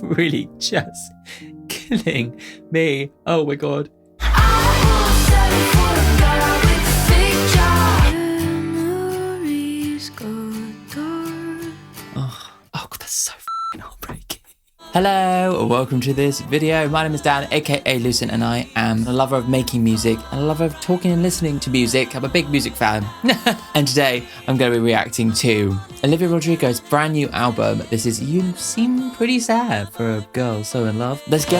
really just killing me. Oh my God. Oh God, that's so f***ing heartbreaking. Hello, welcome to this video. My name is Dan, aka Lucent, and I am a lover of making music and a lover of talking and listening to music. I'm a big music fan. And today I'm going to be reacting to Olivia Rodrigo's brand new album. This is You Seem Pretty Sad for a Girl So In Love. Let's go.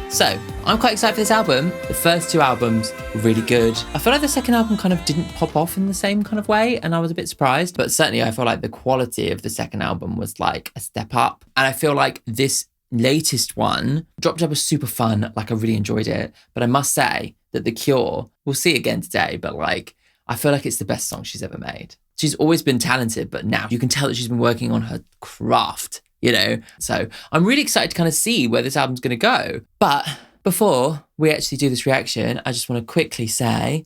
So, I'm quite excited for this album. The first two albums were really good. I feel like the second album kind of didn't pop off in the same kind of way, and I was a bit surprised. But certainly I feel like the quality of the second album was like a step up. And I feel like this latest one, Drop Dead, was super fun. Like, I really enjoyed it. But I must say that The Cure, we'll see it again today, but like, I feel like it's the best song she's ever made. She's always been talented, but now you can tell that she's been working on her craft, you know? So I'm really excited to kind of see where this album's going to go. But before we actually do this reaction, I just want to quickly say,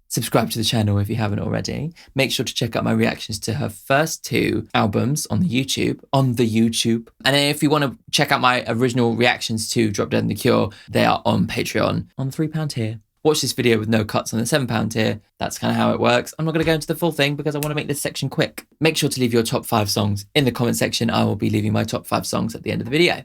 subscribe to the channel if you haven't already. Make sure to check out my reactions to her first two albums on the YouTube. And then if you want to check out my original reactions to Drop Dead and The Cure, they are on Patreon on the £3 tier. Watch this video with no cuts on the £7 tier. That's kind of how it works. I'm not going to go into the full thing because I want to make this section quick. Make sure to leave your top 5 songs in the comment section. I will be leaving my top 5 songs at the end of the video.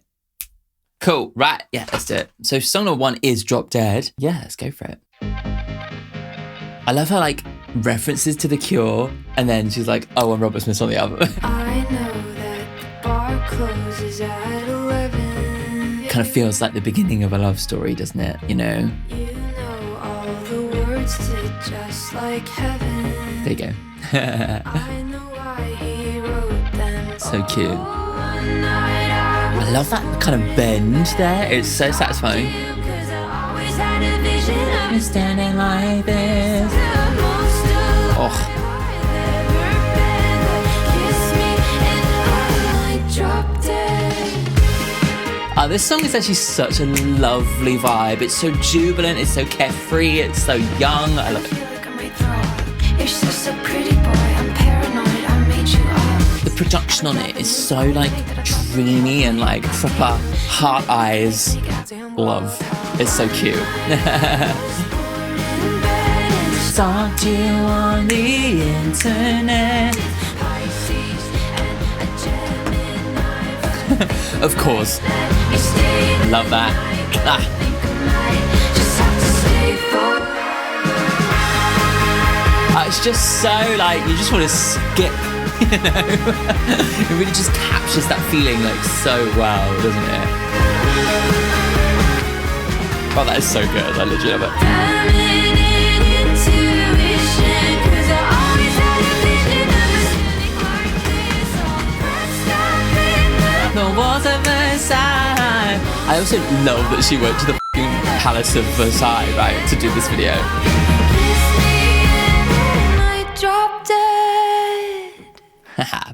Cool, right, yeah, let's do it. So song number 1 is Drop Dead. Yeah, let's go for it. I love her like references to The Cure, and then she's like, oh, and Robert Smith's on the album. I know that the bar closes at 11. Kind of feels like the beginning of a love story, doesn't it? You know? You know all the words to Just Like Heaven. There you go. I know why he wrote them. So cute. I love that kind of bend there. It's so satisfying. I'm standing like this. Oh. This song is actually such a lovely vibe. It's so jubilant, it's so carefree, it's so young. I love it. The production on it is so like dreamy and like proper heart eyes. Love. It's so cute. Stalked you on the internet. Of course. Love that. It's just so like, you just want to skip, you know? It really just captures that feeling like so well, doesn't it? Oh, that is so good. I literally love it. I also love that she went to the Palace of Versailles, right, to do this video.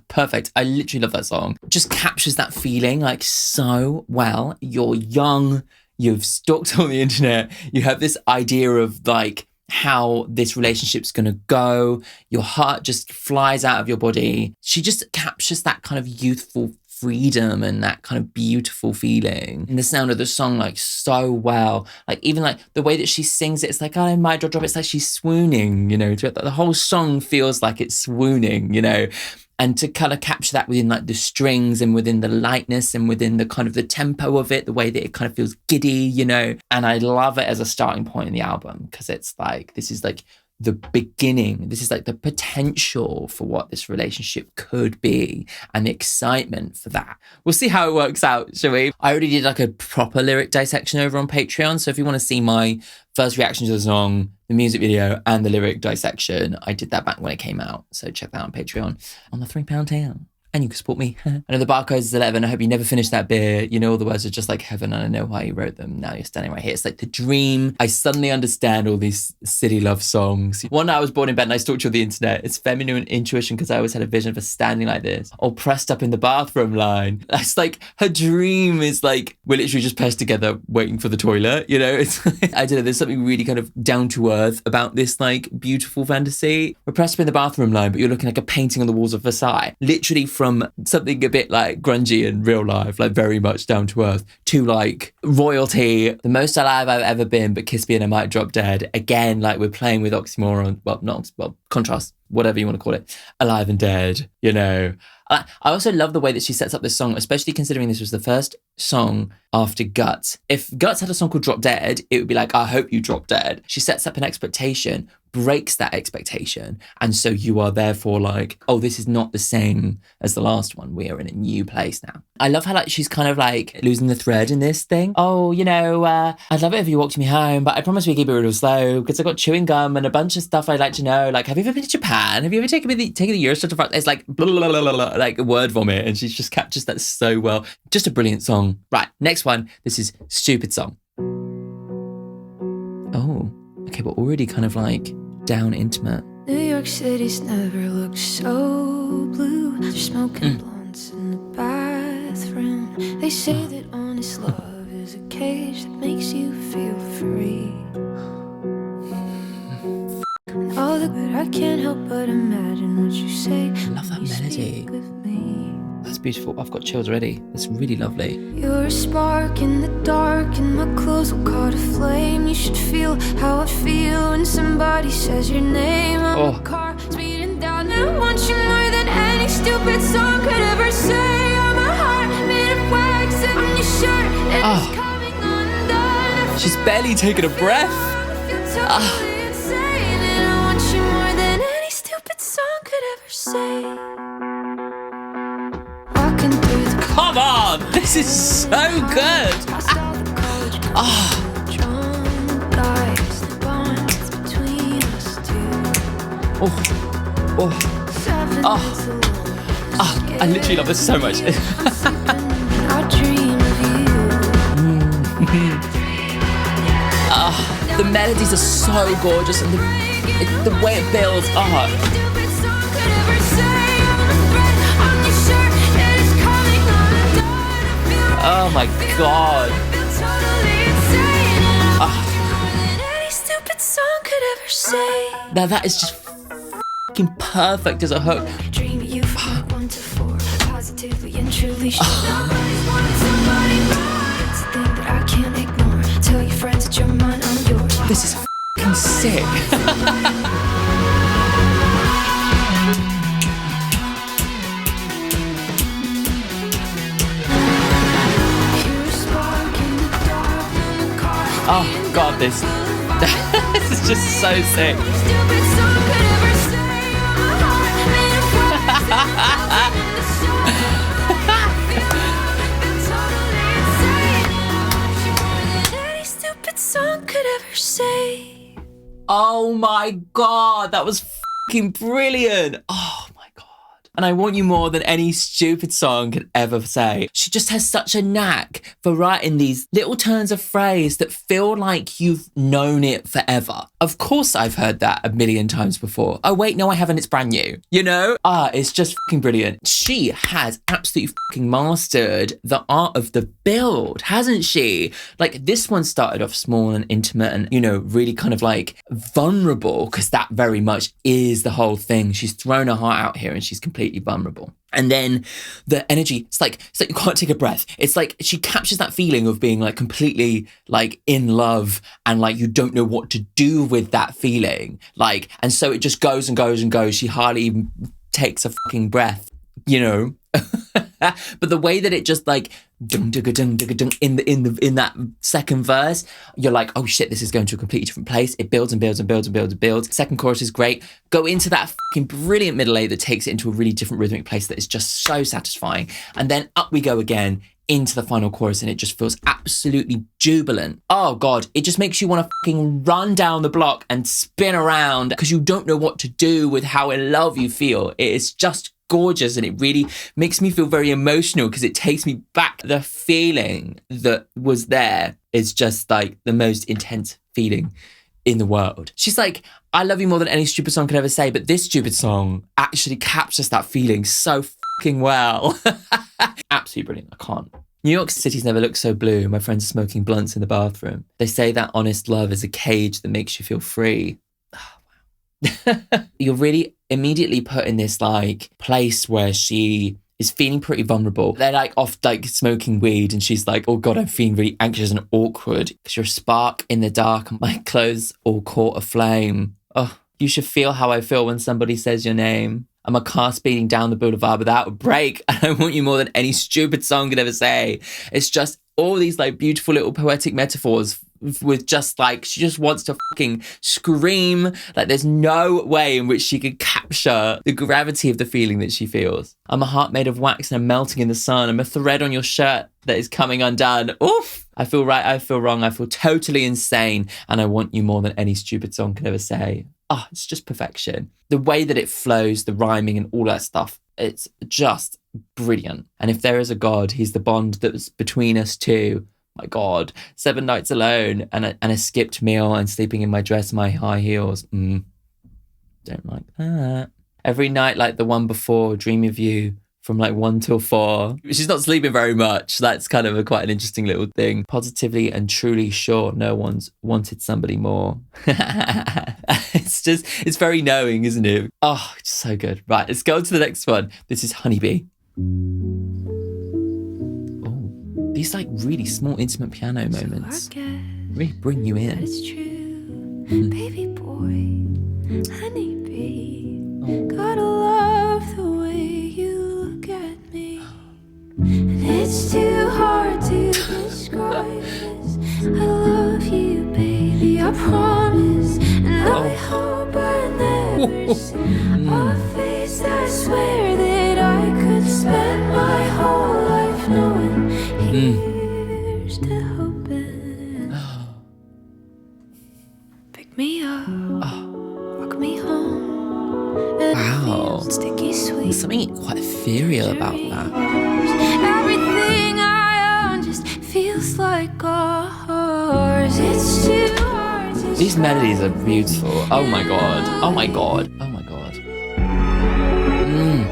Perfect. I literally love that song. Just captures that feeling like so well. You're young, you've stalked on the internet, you have this idea of like how this relationship's gonna go, your heart just flies out of your body. She just captures that kind of youthful freedom and that kind of beautiful feeling and the sound of the song like so well. Like even like the way that she sings it, it's like, I might drop, it's like she's swooning, you know. The whole song feels like it's swooning, you know. And to kind of capture that within like the strings and within the lightness and within the kind of the tempo of it, the way that it kind of feels giddy, you know. And I love it as a starting point in the album because it's like, this is like the beginning. This is like the potential for what this relationship could be and the excitement for that. We'll see how it works out, shall we? I already did like a proper lyric dissection over on Patreon. So if you want to see my first reaction to the song, the music video and the lyric dissection, I did that back when it came out. So check that out on Patreon on the £3 tier. and you can support me. I know the barcode is 11. I hope you never finish that beer. You know, all the words are just like heaven, and I know why you wrote them. Now you're standing right here. It's like the dream. I suddenly understand all these city love songs. One night I was bored in bed and I stalked you on the internet. It's feminine intuition because I always had a vision of her standing like this, all pressed up in the bathroom line. It's like her dream is like, we're literally just pressed together waiting for the toilet. You know, it's I don't know, there's something really kind of down to earth about this like beautiful fantasy. We're pressed up in the bathroom line, but you're looking like a painting on the walls of Versailles. Literally from something a bit like grungy in real life, like very much down to earth, to like royalty, the most alive I've ever been, but kiss me and I might drop dead. Again, like we're playing with oxymoron, contrast, whatever you want to call it, alive and dead, you know. I also love the way that she sets up this song, especially considering this was the first song after Guts. If Guts had a song called Drop Dead, it would be like, I hope you drop dead. She sets up an expectation, breaks that expectation. And so you are therefore like, oh, this is not the same as the last one. We are in a new place now. I love how like she's kind of like losing the thread in this thing. Oh, you know, I'd love it if you walked me home, but I promise we keep it real slow because I got chewing gum and a bunch of stuff I'd like to know. Like, have you ever been to Japan? Have you ever taken the Eurostar to France? It's like blah, blah, blah, blah, blah, like a word vomit, and she just captures that so well. Just a brilliant song. Right, next one. This is Stupid Song. Oh, okay, but already kind of like down intimate. New York City's never looked so blue. They're smoking blunts in the bathroom. They say that honest love is a cage that makes you feel free. All the good, I can't help but imagine what you say. I love that melody. That's beautiful. I've got chills already. It's really lovely. You're a spark in the dark, and my clothes will caught a flame. You should feel how I feel when somebody says your name. I'm a car speeding down. I want you more than any stupid song could ever say. I'm a heart made of wax and on your shirt, and it's coming undone. She's barely taking a breath. Totally insane, and I want you more than any stupid song could ever say. Come on, this is so good. I literally love this so much. The melodies are so gorgeous, and the way it builds. Oh my god. Now that is just fucking perfect as a hook. This is fucking sick. Oh god, this is just so sick. Oh my god, that was fucking brilliant. Oh my god. And I want you more than any stupid song could ever say. She just has such a knack for writing these little turns of phrase that feel like you've known it forever. Of course I've heard that a million times before. Oh wait, no I haven't, it's brand new. You know? It's just fucking brilliant. She has absolutely fucking mastered the art of the build, hasn't she? Like this one started off small and intimate and, you know, really kind of like vulnerable, because that very much is the whole thing. She's thrown her heart out here and she's completely vulnerable. And then the energy, it's like you can't take a breath. It's like she captures that feeling of being like completely like in love and like you don't know what to do with that feeling. Like, and so it just goes and goes and goes. She hardly even takes a fucking breath, you know? But the way that it just like in that second verse, you're like, oh shit, this is going to a completely different place. It builds and builds and builds and builds and builds. Second chorus is great. Go into that fucking brilliant middle eight that takes it into a really different rhythmic place that is just so satisfying. And then up we go again into the final chorus and it just feels absolutely jubilant. Oh god, it just makes you want to fucking run down the block and spin around because you don't know what to do with how in love you feel. It is just gorgeous, and it really makes me feel very emotional because it takes me back. The feeling that was there is just like the most intense feeling in the world. She's like, I love you more than any stupid song could ever say, but this stupid song actually captures that feeling so fucking well. Absolutely brilliant. I can't. New York City's never looked so blue. My friends are smoking blunts in the bathroom. They say that honest love is a cage that makes you feel free. You're really immediately put in this like place where she is feeling pretty vulnerable. They're like off like smoking weed and she's like, oh God, I'm feeling really anxious and awkward because you're a spark in the dark and my clothes all caught aflame. Oh, you should feel how I feel when somebody says your name. I'm a car speeding down the boulevard without a break. I want you more than any stupid song could ever say. It's just all these like beautiful little poetic metaphors with just like, she just wants to fucking scream. Like there's no way in which she could capture the gravity of the feeling that she feels. I'm a heart made of wax and I'm melting in the sun. I'm a thread on your shirt that is coming undone. Oof. I feel right, I feel wrong, I feel totally insane. And I want you more than any stupid song could ever say. Oh, it's just perfection. The way that it flows, the rhyming and all that stuff, it's just brilliant. And if there is a God, he's the bond that's between us two. My God, 7 nights alone and a skipped meal and sleeping in my dress and my high heels. Don't like that. Every night like the one before, dream of you from like 1 till 4. She's not sleeping very much. That's kind of quite an interesting little thing. Positively and truly sure no one's wanted somebody more. It's very knowing, isn't it? Oh, it's so good. Right, let's go on to the next one. This is Honeybee. These like really small intimate piano moments really bring you in. It's true, baby boy, honeybee. Gotta love the way you look at me. And it's too hard to describe this. I love you, baby, I promise. And I hope I never see a face. I swear that I could spend my whole life knowing. Here's to hoping. Pick me up, walk me home. Wow. Sticky sweet. There's something quite ethereal about that. Everything I own just feels like ours. It's too hard to. These melodies are beautiful. Oh my God. Oh my God. Oh my God.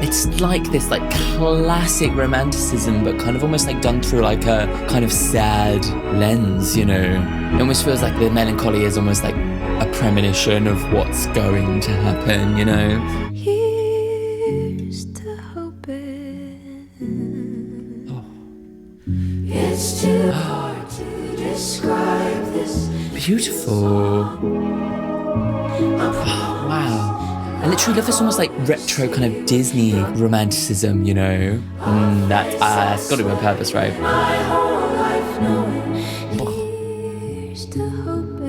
It's like this like classic romanticism, but kind of almost like done through like a kind of sad lens, you know. It almost feels like the melancholy is almost like a premonition of what's going to happen, you know. Here's to hoping. It's too hard to describe this. Beautiful. Oh, wow. I literally love this almost like retro kind of Disney romanticism, you know. That's got to be on purpose, right? My whole life knowing. Here's to hoping.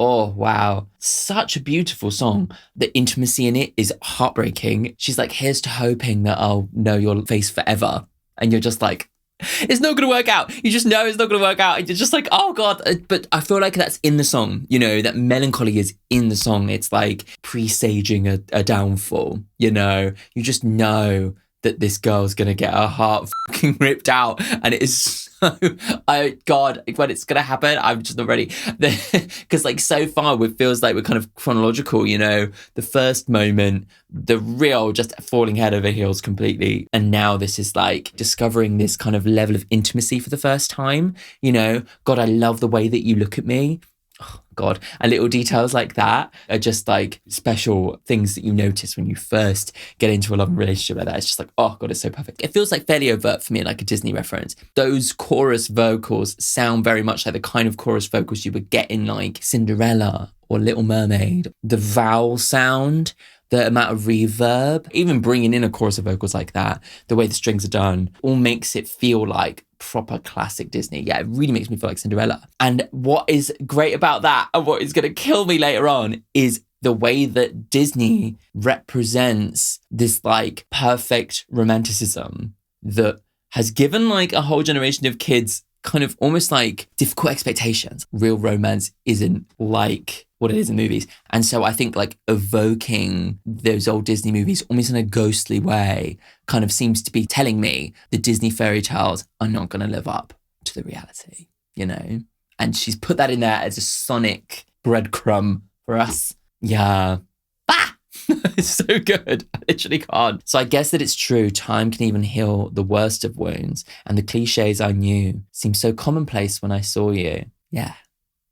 Oh, wow. Such a beautiful song. The intimacy in it is heartbreaking. She's like, here's to hoping that I'll know your face forever. And you're just like, it's not going to work out. You just know it's not going to work out. And you're just like, oh God. But I feel like that's in the song, you know, that melancholy is in the song. It's like presaging a downfall, you know. You just know that this girl's going to get her heart fucking ripped out. And it is so, God, when it's going to happen, I'm just not ready. Because like so far, it feels like we're kind of chronological, you know. The first moment, the real just falling head over heels completely. And now this is like discovering this kind of level of intimacy for the first time. You know, God, I love the way that you look at me. Oh, God. And little details like that are just like special things that you notice when you first get into a love relationship like that. It's just like, oh God, it's so perfect. It feels like fairly overt for me, like a Disney reference. Those chorus vocals sound very much like the kind of chorus vocals you would get in like Cinderella or Little Mermaid. The vowel sound, the amount of reverb, even bringing in a chorus of vocals like that, the way the strings are done, all makes it feel like proper classic Disney. Yeah, it really makes me feel like Cinderella. And what is great about that, and what is going to kill me later on, is the way that Disney represents this like perfect romanticism that has given like a whole generation of kids kind of almost like difficult expectations. Real romance isn't like what it is in movies. And so I think like evoking those old Disney movies almost in a ghostly way kind of seems to be telling me the Disney fairy tales are not going to live up to the reality, you know? And she's put that in there as a sonic breadcrumb for us. Yeah. It's so good. I literally can't. So I guess that it's true. Time can even heal the worst of wounds. And the cliches I knew seemed so commonplace when I saw you. Yeah.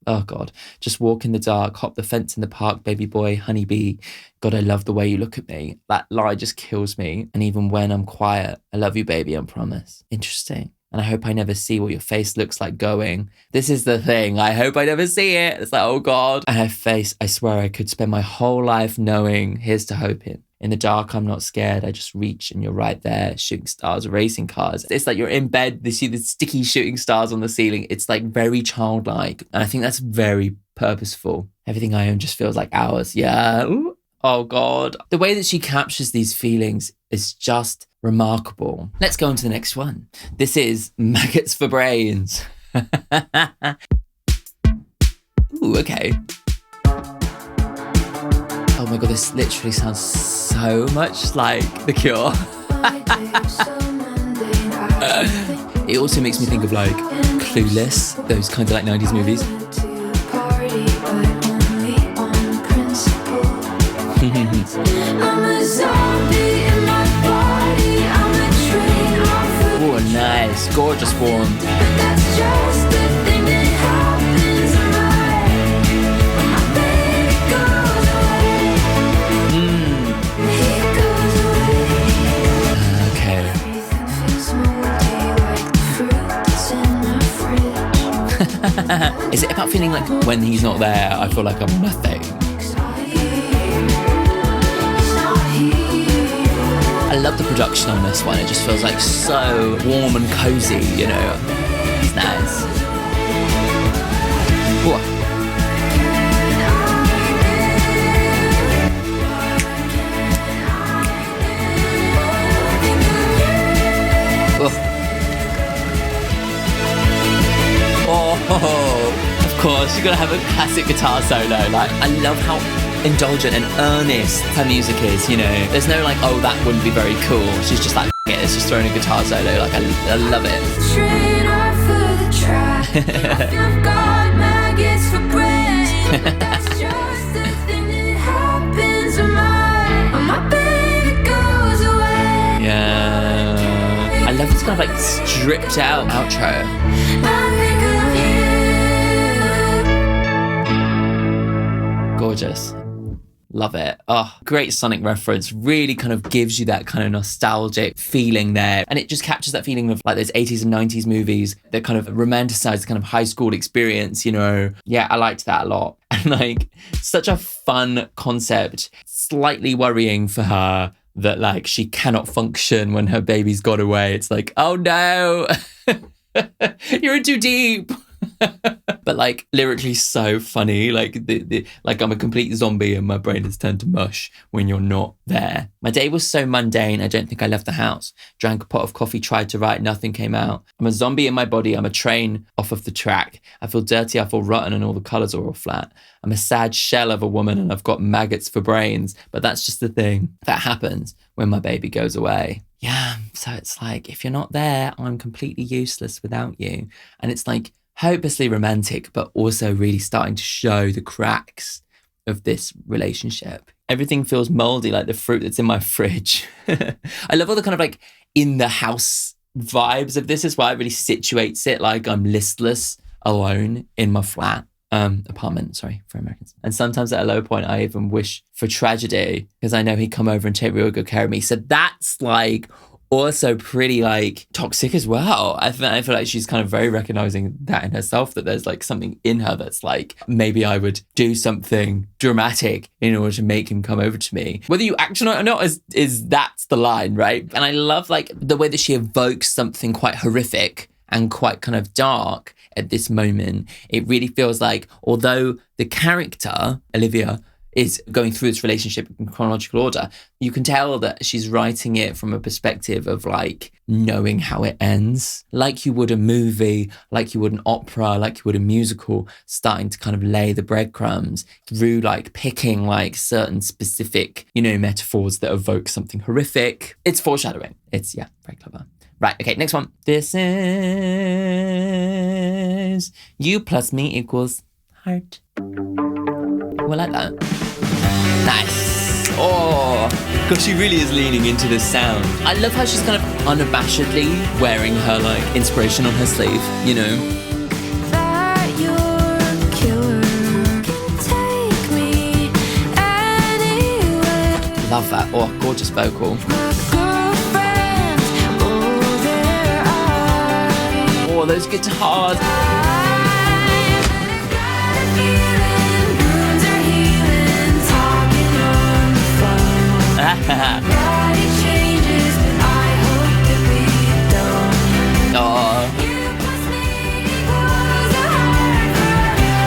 Oh, God. Just walk in the dark, hop the fence in the park, baby boy, honeybee. God, I love the way you look at me. That lie just kills me. And even when I'm quiet, I love you, baby, I promise. Interesting. And I hope I never see what your face looks like going. This is the thing. I hope I never see it. It's like, oh God. And her face, I swear I could spend my whole life knowing. Here's to hoping. In the dark, I'm not scared. I just reach and you're right there. Shooting stars, racing cars. It's like you're in bed. You see the sticky shooting stars on the ceiling. It's like very childlike. And I think that's very purposeful. Everything I own just feels like ours. Yeah. Ooh. Oh God. The way that she captures these feelings is just remarkable. Let's go on to the next one. This is Maggots for Brains. Ooh, okay. Oh my God, this literally sounds so much like The Cure. It also makes me think of like Clueless, those kinds of like 90s movies. Oh, nice. Gorgeous one. Is it about feeling like when he's not there, I feel like I'm nothing? I love the production on this one. It just feels like so warm and cozy, you know. It's nice. Ooh. Oh, of course, you're gonna have a classic guitar solo. Like, I love how indulgent and earnest her music is, you know. There's no like, oh, that wouldn't be very cool. She's just like, it. It's just throwing a guitar solo. Like, I love it. I've got maggots for brains. That's just the thing that happens when my baby goes away. Yeah. I love this kind of like stripped out outro. Gorgeous. Love it. Oh, great sonic reference. Really kind of gives you that kind of nostalgic feeling there. And it just captures that feeling of like those 80s and 90s movies that kind of romanticize the kind of high school experience, you know. Yeah, I liked that a lot. And like, such a fun concept. Slightly worrying for her that like she cannot function when her baby's got away. It's like, oh no, you're in too deep. But like lyrically so funny, like like I'm a complete zombie and my brain has turned to mush when you're not there. My day was so mundane, I don't think I left the house. Drank a pot of coffee, tried to write, nothing came out. I'm a zombie in my body, I'm a train off of the track. I feel dirty, I feel rotten and all the colours are all flat. I'm a sad shell of a woman and I've got maggots for brains. But that's just the thing that happens when my baby goes away. Yeah, so it's like, if you're not there, I'm completely useless without you. And it's like, hopelessly romantic, but also really starting to show the cracks of this relationship. Everything feels moldy, like the fruit that's in my fridge. I love all the kind of like in the house vibes of this as well. It really situates it like I'm listless, alone in my flat. Apartment, sorry, for Americans. And sometimes at a low point, I even wish for tragedy because I know he'd come over and take real good care of me. So that's like also pretty like toxic as well. I feel like she's kind of very recognizing that in herself, that there's like something in her that's like, maybe I would do something dramatic in order to make him come over to me. Whether you act on it or not is that's the line, right? And I love like the way that she evokes something quite horrific and quite kind of dark at this moment. It really feels like, although the character, Olivia, is going through this relationship in chronological order. You can tell that she's writing it from a perspective of like knowing how it ends, like you would a movie, like you would an opera, like you would a musical, starting to kind of lay the breadcrumbs through like picking like certain specific, you know, metaphors that evoke something horrific. It's foreshadowing. It's, yeah, very clever. Right, okay, next one. This is you plus me equals heart. Oh, I like that. Nice. Oh, because she really is leaning into this sound. I love how she's kind of unabashedly wearing her like inspiration on her sleeve, you know? That your killer can take me anywhere. Love that. Oh, gorgeous vocal. My girlfriends, oh, their eyes. Oh, those guitars. Body changes, but I hope that we don't. Oh. You plus me equals a heart forever.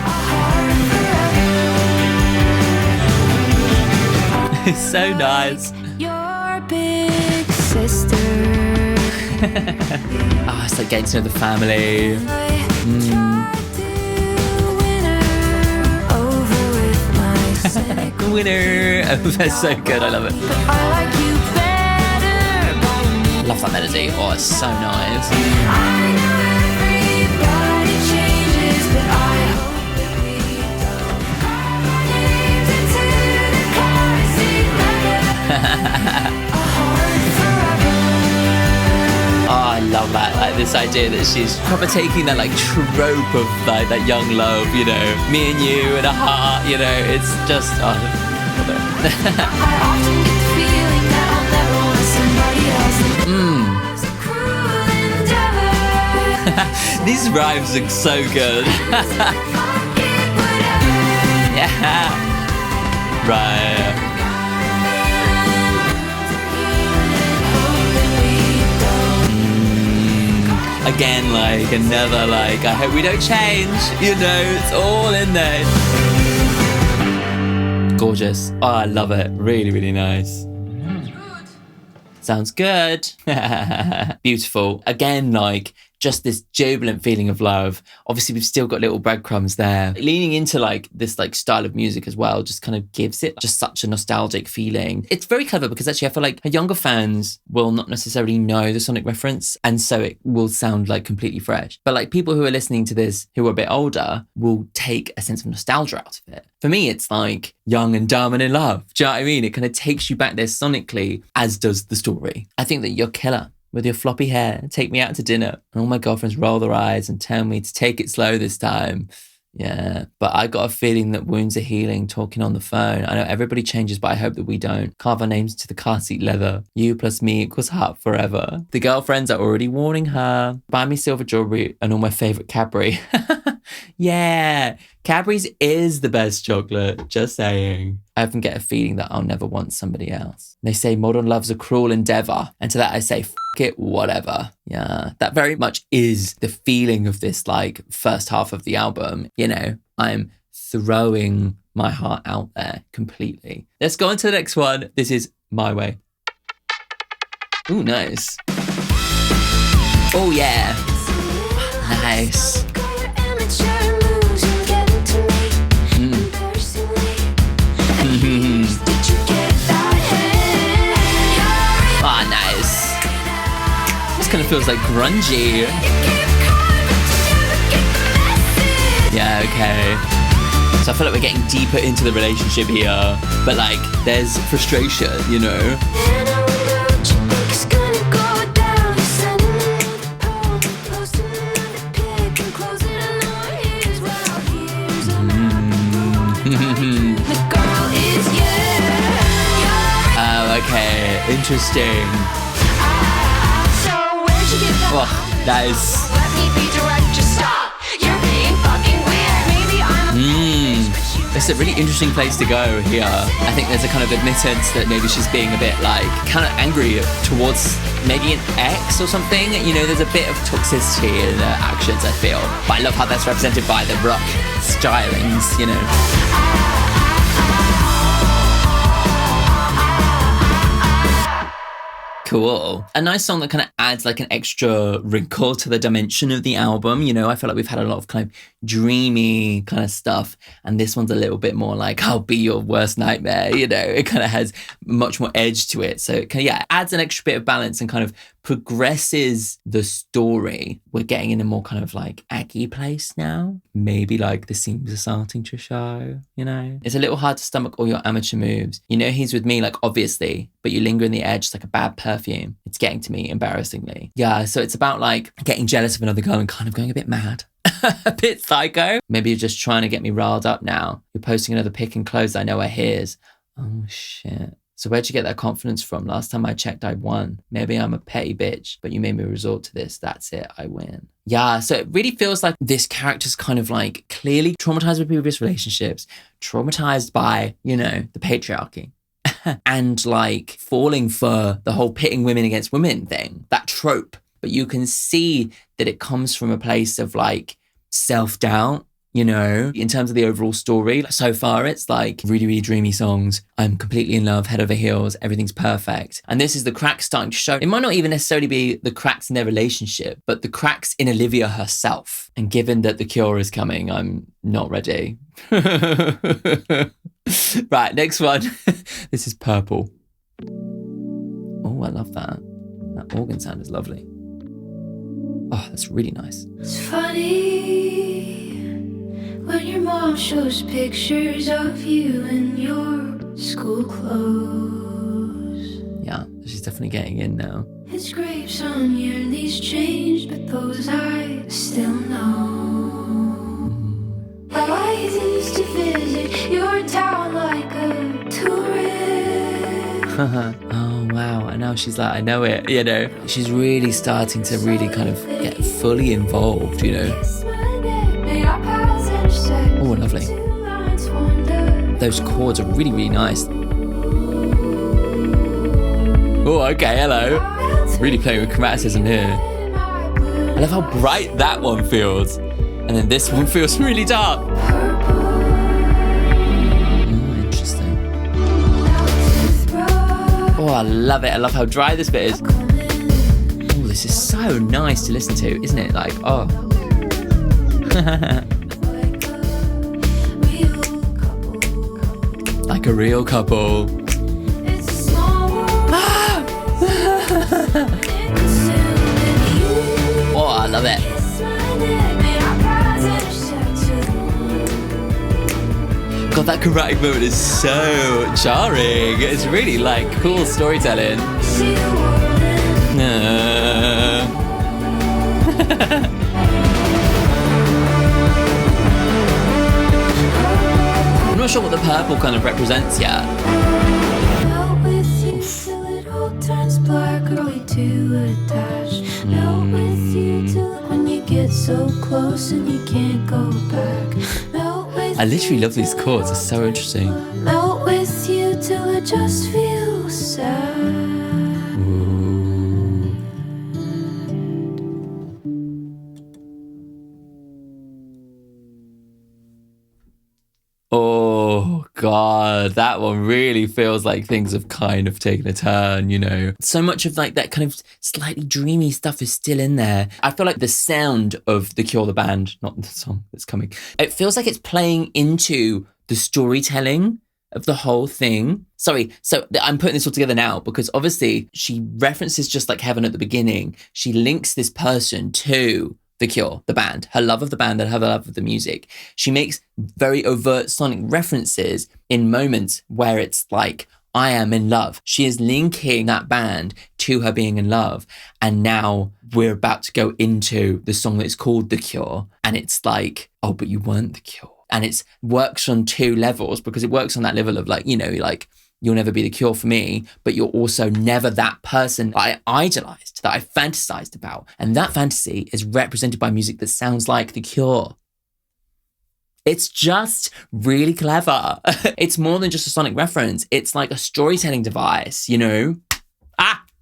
A heart forever. It's so nice. Your big sister. Oh, it's like getting to know the family. Winner. Oh, that's so good. I love it. I like you better. Love that melody. Oh, it's so nice. I know everybody changes, but I hope that we don't. Our names into the car seat like a heart forever. Oh, I love that. Like this idea that she's proper taking that like trope of like that young love, you know, me and you and a heart, you know, it's just, oh, I love it. I often get the feeling that I'll never want somebody else. It's a cruel endeavor. These rhymes look so good. Yeah. Right. Again, like another like, I hope we don't change, you know, it's all in there. Gorgeous. Oh, I love it. Really, really nice. Sounds good. Beautiful. Again, like just this jubilant feeling of love. Obviously, we've still got little breadcrumbs there. Leaning into like this like style of music as well just kind of gives it just such a nostalgic feeling. It's very clever because actually I feel like her younger fans will not necessarily know the Sonic reference, and so it will sound like completely fresh. But like people who are listening to this who are a bit older will take a sense of nostalgia out of it. For me, it's like young and dumb and in love. Do you know what I mean? It kind of takes you back there sonically, as does the story. I think that you're killer. With your floppy hair, take me out to dinner, and all my girlfriends roll their eyes and tell me to take it slow this time. Yeah, but I got a feeling that wounds are healing talking on the phone. I know everybody changes, but I hope that we don't. Carve our names to the car seat leather. You plus me equals heart forever. The girlfriends are already warning her. Buy me silver jewelry and all my favourite Cadbury. Yeah, Cadbury's is the best chocolate, just saying. I often get a feeling that I'll never want somebody else. They say modern love's a cruel endeavour, and to that I say, f*** it, whatever. Yeah, that very much is the feeling of this like first half of the album. You know, I'm throwing my heart out there completely. Let's go on to the next one. This is My Way. Ooh, nice. Oh yeah, nice. Ah, nice. This kind of feels like grungy. Yeah, okay. So I feel like we're getting deeper into the relationship here, but like there's frustration, you know? Oh, okay. Interesting. Oh, nice. This It's a really interesting place to go here. I think there's a kind of admittance that maybe she's being a bit like kind of angry towards maybe an ex or something. You know, there's a bit of toxicity in her actions, I feel. But I love how that's represented by the rock stylings, you know. Cool. A nice song that kind of adds like an extra wrinkle to the dimension of the album. You know, I feel like we've had a lot of kind of dreamy kind of stuff. And this one's a little bit more like, I'll be your worst nightmare. You know, it kind of has much more edge to it. So it kind of, adds an extra bit of balance and kind of progresses the story. We're getting in a more kind of like aggy place now. Maybe like the seams are starting to show, you know. It's a little hard to stomach all your amateur moves. You know he's with me, like obviously, but you linger in the edge like a bad perfume. It's getting to me embarrassingly. Yeah, so it's about like getting jealous of another girl and kind of going a bit mad. A bit psycho. Maybe you're just trying to get me riled up now. You're posting another pic in clothes I know are his. Oh shit. So where'd you get that confidence from? Last time I checked, I won. Maybe I'm a petty bitch, but you made me resort to this. That's it. I win. Yeah, so it really feels like this character's kind of like clearly traumatized by previous relationships, traumatized by, you know, the patriarchy. And like falling for the whole pitting women against women thing, that trope. But you can see that it comes from a place of like self-doubt. You know, in terms of the overall story, so far it's like really, really dreamy songs. I'm completely in love, head over heels, everything's perfect. And this is the cracks starting to show. It might not even necessarily be the cracks in their relationship, but the cracks in Olivia herself. And given that The Cure is coming, I'm not ready. Right, next one. This is Purple. Oh, I love that. That organ sound is lovely. Oh, that's really nice. It's funny when your mom shows pictures of you in your school clothes. Yeah, she's definitely getting in now. It's grapes on your knees changed, but those I still know. How I used to visit your town like a tourist. Oh wow, and now she's like, I know it, you know. She's really starting to really kind of get fully involved, you know. Oh, lovely. Those chords are really, really nice. Oh, okay, hello. Really playing with chromaticism here. I love how bright that one feels. And then this one feels really dark. Interesting. Oh, I love it. I love how dry this bit is. Oh, this is so nice to listen to, isn't it? Like, oh. Like a real couple. Oh, I love it. God, that chromatic moment is so jarring. It's really like cool storytelling. I'm not sure what the purple kind of represents yet. I literally love these chords, it's so interesting. Melt with you till I just feel sad. Oh God, that one really feels like things have kind of taken a turn, you know. So much of like that kind of slightly dreamy stuff is still in there. I feel like the sound of The Cure, the band, not the song that's coming, it feels like it's playing into the storytelling of the whole thing. Sorry, so I'm putting this all together now because obviously she references just like Heaven at the beginning. She links this person to The Cure, the band, her love of the band and her love of the music. She makes very overt sonic references in moments where it's like, I am in love. She is linking that band to her being in love. And now we're about to go into the song that's called The Cure. And it's like, oh, but you weren't The Cure. And it works on two levels because it works on that level of like, you know, like, you'll never be The Cure for me, but you're also never that person I idolized, that I fantasized about. And that fantasy is represented by music that sounds like The Cure. It's just really clever. It's more than just a sonic reference. It's like a storytelling device, you know?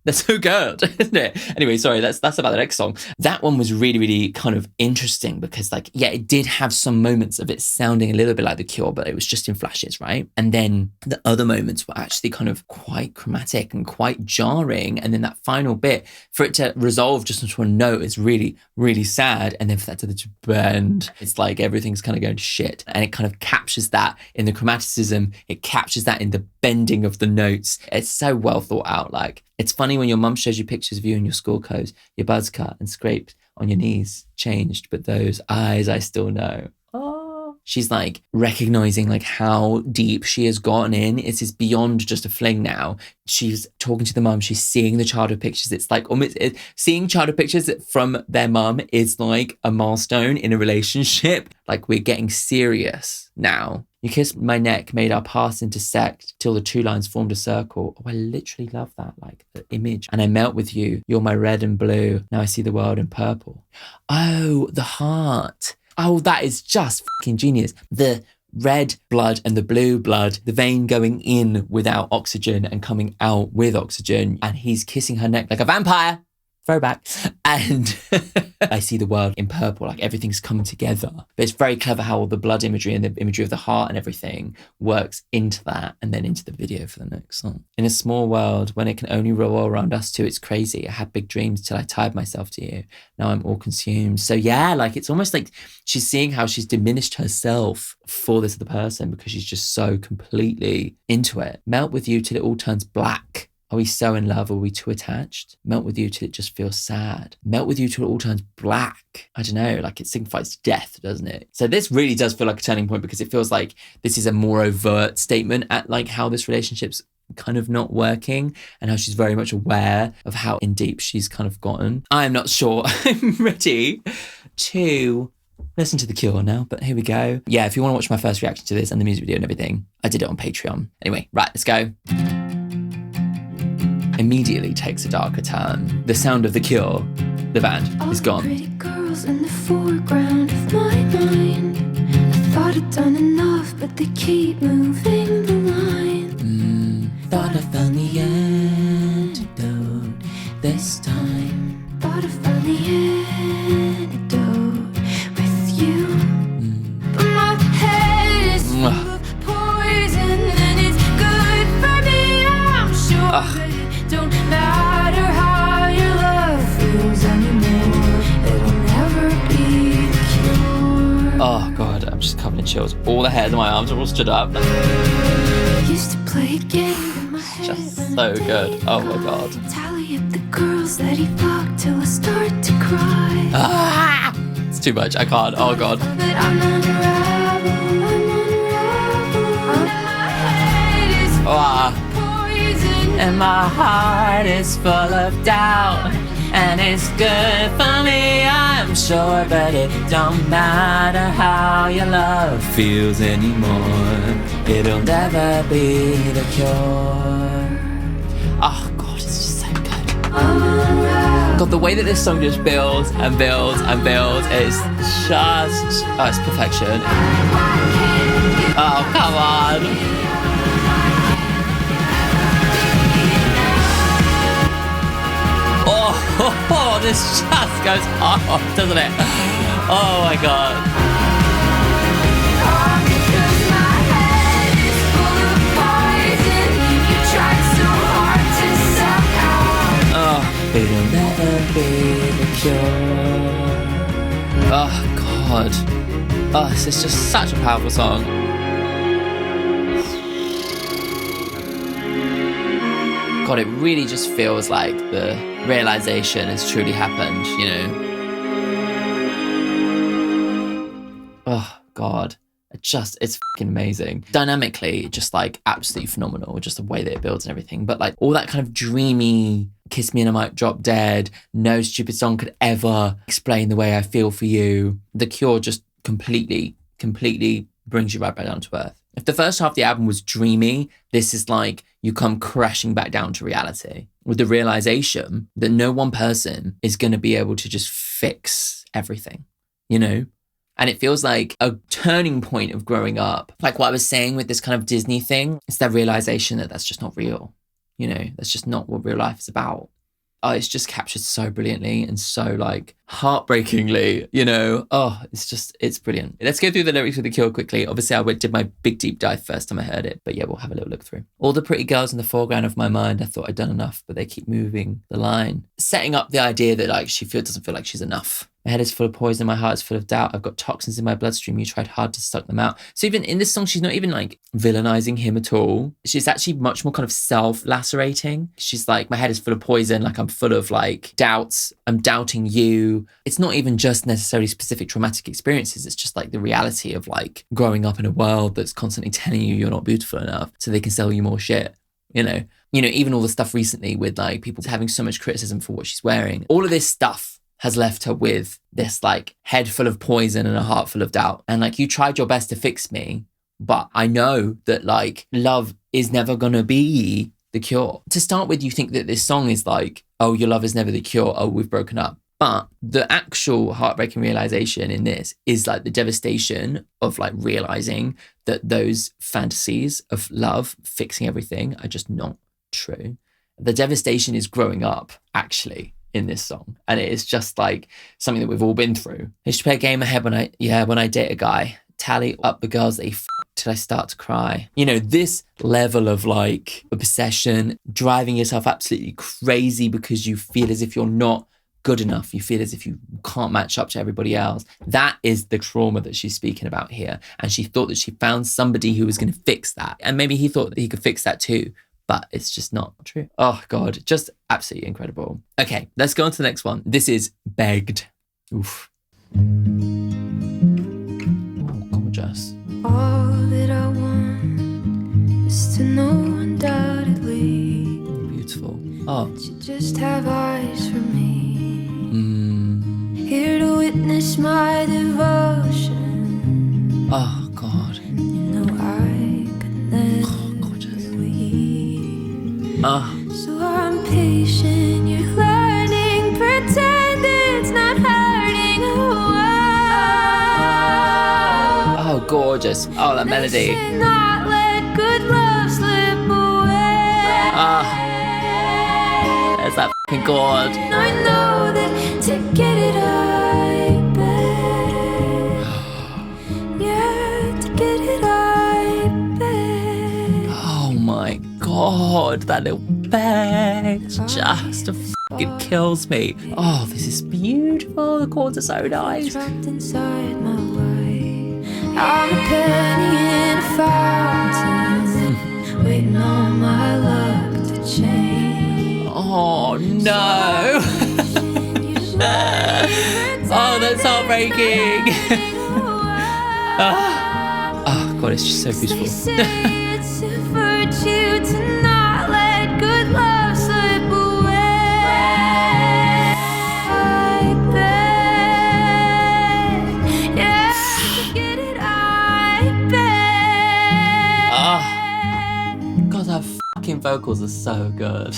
That's so good, isn't it? Anyway, sorry, that's about the next song. That one was really, really kind of interesting because like, yeah, it did have some moments of it sounding a little bit like The Cure, but it was just in flashes, right? And then the other moments were actually kind of quite chromatic and quite jarring. And then that final bit, for it to resolve just into a note is really, really sad. And then for that to bend, it's like everything's kind of going to shit. And it kind of captures that in the chromaticism. It captures that in the bending of the notes. It's so well thought out. Like, it's funny when your mum shows you pictures of you in your school clothes, your buzz cut and scraped on your knees, changed, but those eyes I still know. Oh. She's like recognizing like how deep she has gotten in. It's beyond just a fling now. She's talking to the mum. She's seeing the childhood pictures. It's like almost seeing childhood pictures from their mum is like a milestone in a relationship. Like, we're getting serious now. You kissed my neck, made our paths intersect till the two lines formed a circle. Oh, I literally love that, like the image. And I melt with you. You're my red and blue. Now I see the world in purple. Oh, the heart. Oh, that is just fucking genius. The red blood and the blue blood, the vein going in without oxygen and coming out with oxygen. And he's kissing her neck like a vampire. Throwback. And I see the world in purple, like everything's come together. But it's very clever how all the blood imagery and the imagery of the heart and everything works into that and then into the video for the next song. In a small world, when it can only roll around us two, it's crazy. I had big dreams till I tied myself to you. Now I'm all consumed. So yeah, like it's almost like she's seeing how she's diminished herself for this other person because she's just so completely into it. Melt with you till it all turns black. Are we so in love? Are we too attached? Melt with you till it just feels sad. Melt with you till it all turns black. I don't know, like it signifies death, doesn't it? So this really does feel like a turning point because it feels like this is a more overt statement at like how this relationship's kind of not working and how she's very much aware of how in deep she's kind of gotten. I'm not sure I'm ready to listen to The Cure now, but here we go. Yeah, if you want to watch my first reaction to this and the music video and everything, I did it on Patreon. Anyway, right, let's go. Immediately takes a darker turn. The sound of The Cure, the band, is gone. Pretty girls in the foreground of my mind. I thought I'd done enough, but they keep moving the line. Thought I found the antidote this time. Thought I found the antidote with you. But my head is full of poison and it's good for me, I'm sure. Don't matter how your love feels anymore. It'll never be the cure. Oh God, I'm just covered in chills. All the hairs on my arms are all stood up. Used to play a game in my head. Just so good. Oh my God. Tally up the girls that he fucked till I start to cry. It's too much. I can't. Oh God. But I'm unravel, and my head is poison. And my heart is full of doubt. And it's good for me, I'm sure. But it don't matter how your love feels anymore. It'll never be the cure. Oh God, it's just so good. God, the way that this song just builds and builds and builds is just... Oh, it's perfection. Oh, come on. Oh, this just goes off, doesn't it? Oh my God. Oh, it'll never be the cure. Oh God. Oh, this is just such a powerful song. God, it really just feels like the realization has truly happened, you know? Oh, God. It's fucking amazing. Dynamically, just like absolutely phenomenal, just the way that it builds and everything. But like all that kind of dreamy, kiss me and I might drop dead, no stupid song could ever explain the way I feel for you. The Cure just completely brings you right back down to earth. If the first half of the album was dreamy, this is like you come crashing back down to reality with the realization that no one person is going to be able to just fix everything, you know? And it feels like a turning point of growing up. Like what I was saying with this kind of Disney thing, it's that realization that that's just not real. You know, that's just not what real life is about. Oh, it's just captured so brilliantly and so like heartbreakingly, you know. Oh, it's brilliant. Let's go through the lyrics of The Cure quickly. Obviously, I did my big deep dive first time I heard it, but yeah, we'll have a little look through. All the pretty girls in the foreground of my mind, I thought I'd done enough, but they keep moving the line. Setting up the idea that like doesn't feel like she's enough. My head is full of poison, my heart is full of doubt. I've got toxins in my bloodstream. You tried hard to suck them out. So even in this song, she's not even like villainizing him at all. She's actually much more kind of self-lacerating. She's like, my head is full of poison. Like I'm full of like doubts. I'm doubting you. It's not even just necessarily specific traumatic experiences. It's just like the reality of like growing up in a world that's constantly telling you you're not beautiful enough so they can sell you more shit, you know, even all the stuff recently with like people having so much criticism for what she's wearing. All of this stuff has left her with this like head full of poison and a heart full of doubt. And like, you tried your best to fix me, but I know that like love is never gonna be the cure. To start with, you think that this song is like, oh, your love is never the cure. Oh, we've broken up. But the actual heartbreaking realization in this is like the devastation of like realizing that those fantasies of love fixing everything are just not true. The devastation is growing up actually in this song. And it is just like something that we've all been through. I used to play a game ahead when I date a guy, tally up the girls that he till I start to cry. You know, this level of like obsession, driving yourself absolutely crazy because you feel as if you're not good enough. You feel as if you can't match up to everybody else. That is the trauma that she's speaking about here. And she thought that she found somebody who was going to fix that. And maybe he thought that he could fix that too. But it's just not true. Oh, God, just absolutely incredible. Okay, let's go on to the next one. This is Begged. Oof. Oh, gorgeous. All that I want is to know undoubtedly. Beautiful. Oh. That you just have eyes for me. Here to witness my devotion. Oh, God. You know I could never. So I'm patient, you're learning, pretend it's not hurting. Oh, gorgeous. Oh, that melody. Not let good love slip away. There's that fucking chord. I know that to get it I beg. Yeah, to get it I beg. Oh my God, that little bag just fucking kills me. Oh, this is beautiful. The chords are so nice. Trapped inside my life. I'm a penny in a fountain, waiting on my luck to change. Oh no. Oh, that's heartbreaking. Oh God, it's just so beautiful. It's a virtue to not let good love slip away. I beg, yeah, to get it I beg. God, that fucking vocals are so good.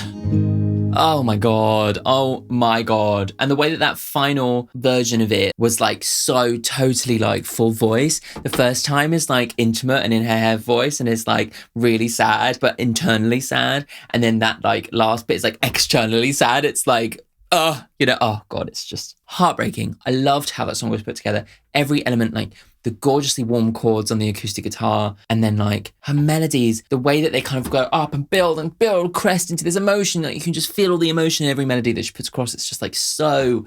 Oh my God. Oh my God. And the way that final version of it was like so totally like full voice. The first time is like intimate and in her head voice and it's like really sad, but internally sad. And then that like last bit is like externally sad. It's like, oh God, it's just heartbreaking. I loved how that song was put together. Every element, like the gorgeously warm chords on the acoustic guitar, and then like her melodies, the way that they kind of go up and build, crest into this emotion. Like you can just feel all the emotion in every melody that she puts across. It's just like so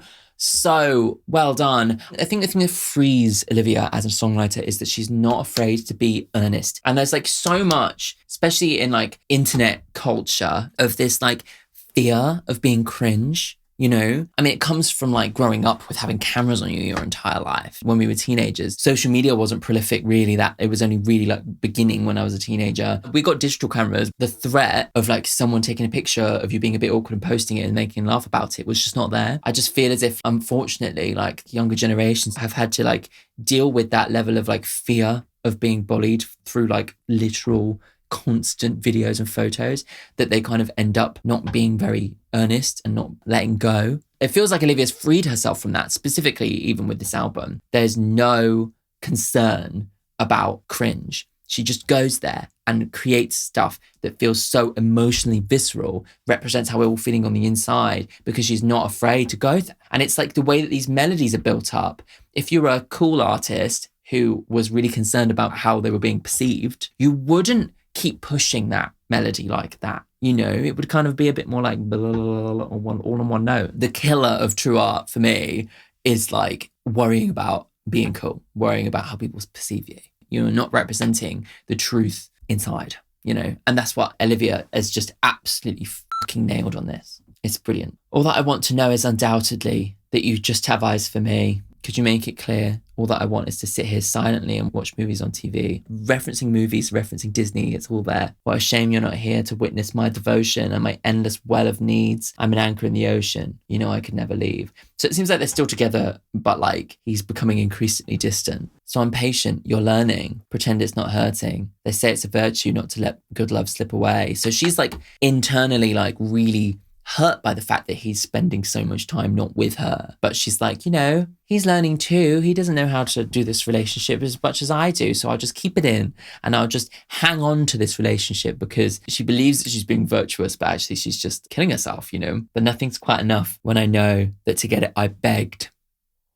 well done. I think the thing that frees Olivia as a songwriter is that she's not afraid to be earnest. And there's like so much, especially in like internet culture, of this like fear of being cringe. You know, I mean, it comes from like growing up with having cameras on you your entire life. When we were teenagers, social media wasn't prolific really. That it was only really like beginning when I was a teenager. We got digital cameras. The threat of like someone taking a picture of you being a bit awkward and posting it and making laugh about it was just not there. I just feel as if, unfortunately, like younger generations have had to like deal with that level of like fear of being bullied through like literal constant videos and photos that they kind of end up not being very earnest and not letting go. It feels like Olivia's freed herself from that, specifically even with this album. There's no concern about cringe. She just goes there and creates stuff that feels so emotionally visceral, represents how we're all feeling on the inside, because she's not afraid to go there. And it's like the way that these melodies are built up. If you're a cool artist who was really concerned about how they were being perceived, you wouldn't keep pushing that melody like that. You know, it would kind of be a bit more like blah, blah, blah, all on one note. The killer of true art for me is like worrying about being cool, worrying about how people perceive you. You're not representing the truth inside, you know? And that's what Olivia has just absolutely fucking nailed on this. It's brilliant. All that I want to know is undoubtedly that you just have eyes for me. Could you make it clear? All that I want is to sit here silently and watch movies on TV. Referencing movies, referencing Disney, it's all there. What a shame you're not here to witness my devotion and my endless well of needs. I'm an anchor in the ocean. You know I could never leave. So it seems like they're still together, but like he's becoming increasingly distant. So I'm patient. You're learning. Pretend it's not hurting. They say it's a virtue not to let good love slip away. So she's like internally like really hurt by the fact that he's spending so much time not with her. But she's like, you know, he's learning too. He doesn't know how to do this relationship as much as I do. So I'll just keep it in and I'll just hang on to this relationship, because she believes that she's being virtuous, but actually she's just killing herself, you know. But nothing's quite enough when I know that to get it, I begged.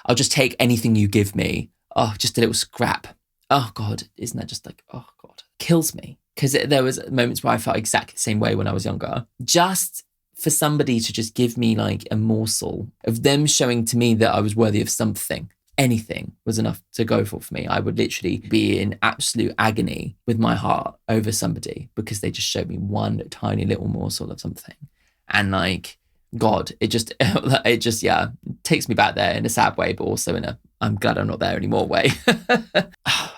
I'll just take anything you give me. Oh, just a little scrap. Oh God, isn't that just like, oh God, kills me. Because there was moments where I felt exactly the same way when I was younger. Just for somebody to just give me like a morsel of them showing to me that I was worthy of something, anything was enough to go for me. I would literally be in absolute agony with my heart over somebody because they just showed me one tiny little morsel of something. And like, God, it just, yeah, takes me back there in a sad way, but also in a, I'm glad I'm not there anymore way.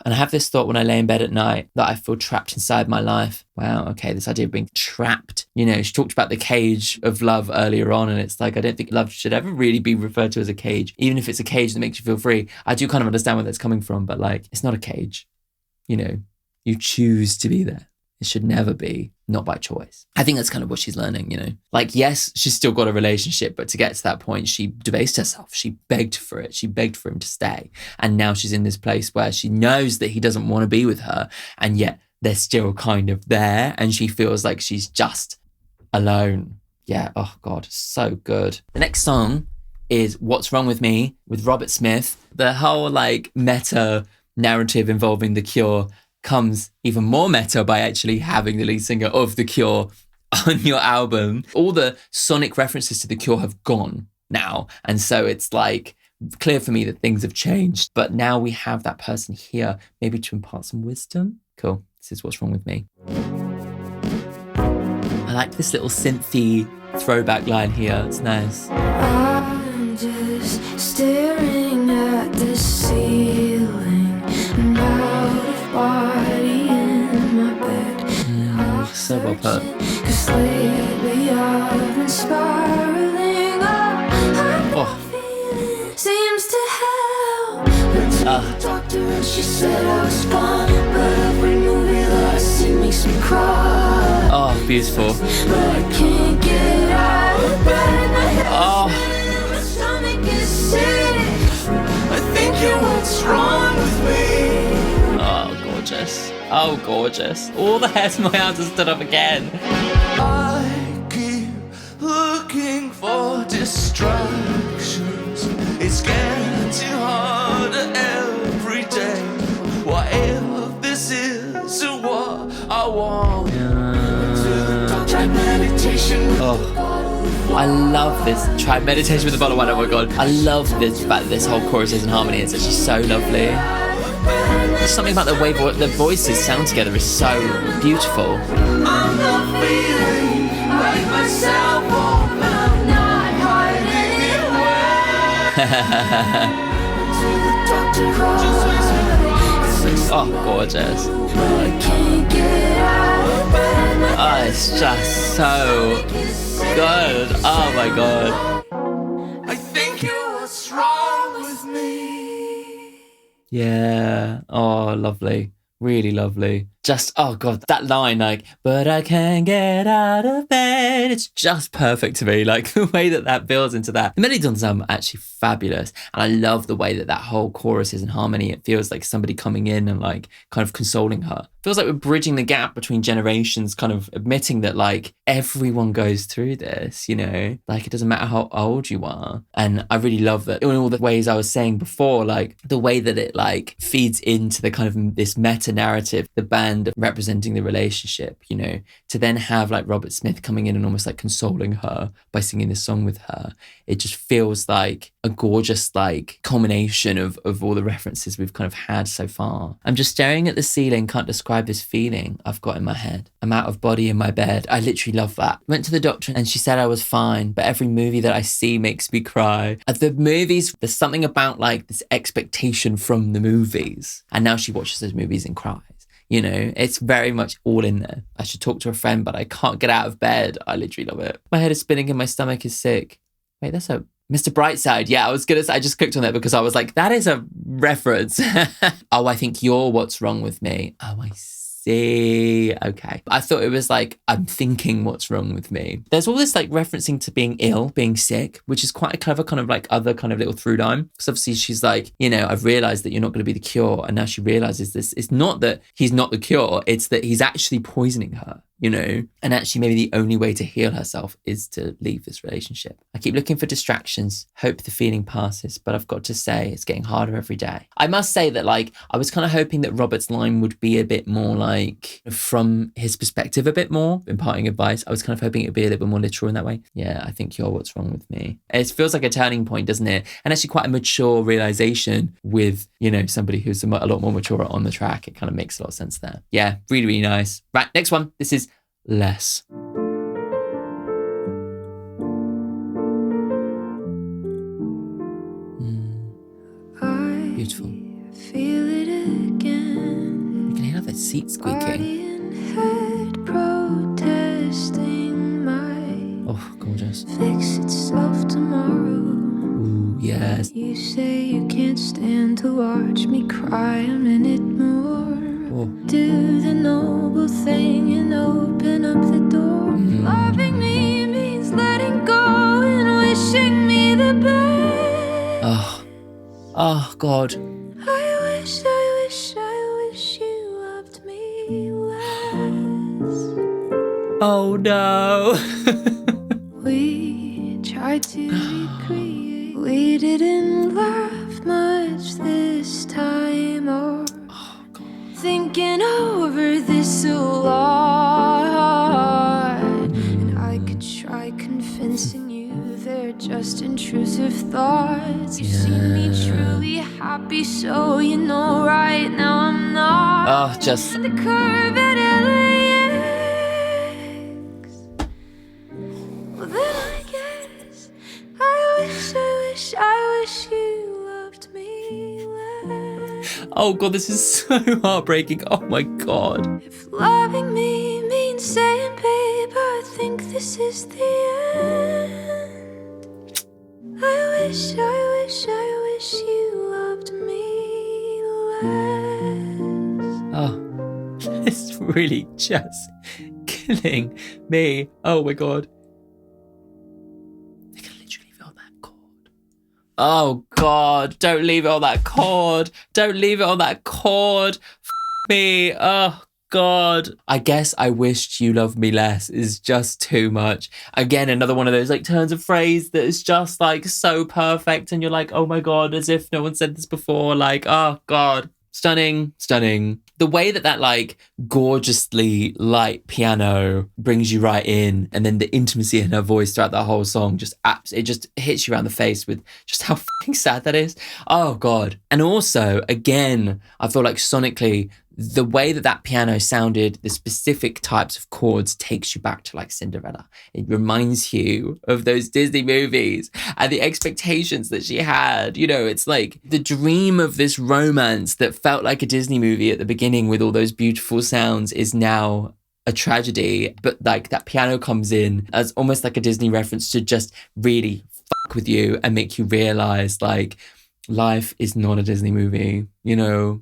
And I have this thought when I lay in bed at night that I feel trapped inside my life. Wow, okay, this idea of being trapped. You know, she talked about the cage of love earlier on, and it's like, I don't think love should ever really be referred to as a cage, even if it's a cage that makes you feel free. I do kind of understand where that's coming from, but like, it's not a cage. You know, you choose to be there. It should never be not by choice. I think that's kind of what she's learning, you know. Like, yes, she's still got a relationship, but to get to that point, she debased herself. She begged for it. She begged for him to stay. And now she's in this place where she knows that he doesn't want to be with her, and yet they're still kind of there, and she feels like she's just alone. Yeah, oh God, so good. The next song is What's Wrong With Me with Robert Smith. The whole like meta narrative involving The Cure comes even more meta by actually having the lead singer of The Cure on your album. All the sonic references to The Cure have gone now. And so it's like clear for me that things have changed. But now we have that person here, maybe to impart some wisdom. Cool. This is What's Wrong With Me. I like this little synthy throwback line here. It's nice. I'm just staring at the ceiling, out of body in my bed. So well put. 'Cause lately I've been spiraling up. Oh. Seems to help. Went to the doctor and she said I was fine, but every movie that I see makes me cry. Oh, beautiful. But I can't get out of bed. My head is spinning, my stomach is sick. I think you're what's wrong with me. Oh, gorgeous. Oh, gorgeous. All the hairs in my arms have stood up again. I keep looking for distractions. It's getting harder every day. What if this isn't what I want? Try meditation. Oh, I love this. Try meditation with the bottle of wine. Oh my God. I love this fact that this whole chorus is in harmony. It's actually so lovely. There's something about the way the voices sound together is so beautiful. I'm not feeling like myself. I'm not hiding it. Oh, gorgeous. Oh, it's just so good. Oh my God. I think you're what's wrong with me. Yeah. Oh, lovely. Really lovely. Just, oh God, that line, like, but I can't get out of bed. It's just perfect to me. Like the way that builds into that. The melodies on this album are actually fabulous. And I love the way that whole chorus is in harmony. It feels like somebody coming in and like kind of consoling her. Feels like we're bridging the gap between generations, kind of admitting that like everyone goes through this, you know, like it doesn't matter how old you are. And I really love that in all the ways I was saying before, like the way that it like feeds into the kind of this meta narrative, the band representing the relationship, you know, to then have like Robert Smith coming in and almost like consoling her by singing this song with her. It just feels like a gorgeous like culmination of all the references we've kind of had so far. I'm just staring at the ceiling, can't describe this feeling I've got in my head. I'm out of body in my bed. I literally love that. Went to the doctor and she said I was fine, but every movie that I see makes me cry. At the movies, there's something about like this expectation from the movies. And now she watches those movies and cries. You know, it's very much all in there. I should talk to a friend, but I can't get out of bed. I literally love it. My head is spinning and my stomach is sick. Wait, that's a Mr. Brightside. Yeah, I was gonna say, I just clicked on that because I was like, that is a reference. Oh, I think you're what's wrong with me. Oh, I see. Okay. I thought it was like, I'm thinking what's wrong with me. There's all this like referencing to being ill, being sick, which is quite a clever kind of like other kind of little through line. Because obviously she's like, you know, I've realized that you're not going to be the cure. And now she realizes this. It's not that he's not the cure. It's that he's actually poisoning her. You know, and actually maybe the only way to heal herself is to leave this relationship. I keep looking for distractions, hope the feeling passes, but I've got to say it's getting harder every day. I must say that like, I was kind of hoping that Robert's line would be a bit more like from his perspective a bit more, imparting advice. I was kind of hoping it would be a little bit more literal in that way. Yeah, I think you're what's wrong with me. It feels like a turning point, doesn't it? And actually quite a mature realization with, you know, somebody who's a lot more mature on the track. It kind of makes a lot of sense there. Yeah, really, really nice. Right, next one. This is Less. Beautiful. Feel it again. You can hear that seat squeaking. Body and head protesting my Oh, gorgeous. fix itself tomorrow. Ooh, yes. You say you can't stand to watch me cry a minute more. Oh. Do the noble thing and open up the door. Loving me means letting go and wishing me the best. Oh, God. I wish you loved me less. Oh, no. We tried to recreate. We didn't laugh much this time or thinking over this a lot. And I could try convincing you they're just intrusive thoughts. You see me truly happy, so you know right now I'm not. Oh, just... The curve at LAX. Well then I guess I wish you loved me less. Oh, God, this is so heartbreaking. Oh, my God. If loving me means saying, babe, I think this is the end. I wish you loved me less. Oh, it's really just killing me. Oh, my God. I can literally feel that chord. Oh, God, don't leave it on that chord. Don't leave it on that chord. Me. Oh, God. I guess I wished you loved me less is just too much. Again, another one of those like turns of phrase that is just like so perfect. And you're like, oh my God, as if no one said this before. Like, oh God. Stunning, stunning. The way that like gorgeously light piano brings you right in, and then the intimacy in her voice throughout the whole song it just hits you around the face with just how fucking sad that is. Oh God. And also, again, I feel like sonically, the way that piano sounded, the specific types of chords takes you back to like Cinderella. It reminds you of those Disney movies and the expectations that she had. You know, it's like the dream of this romance that felt like a Disney movie at the beginning with all those beautiful sounds is now a tragedy. But like that piano comes in as almost like a Disney reference to just really fuck with you and make you realize like life is not a Disney movie, you know.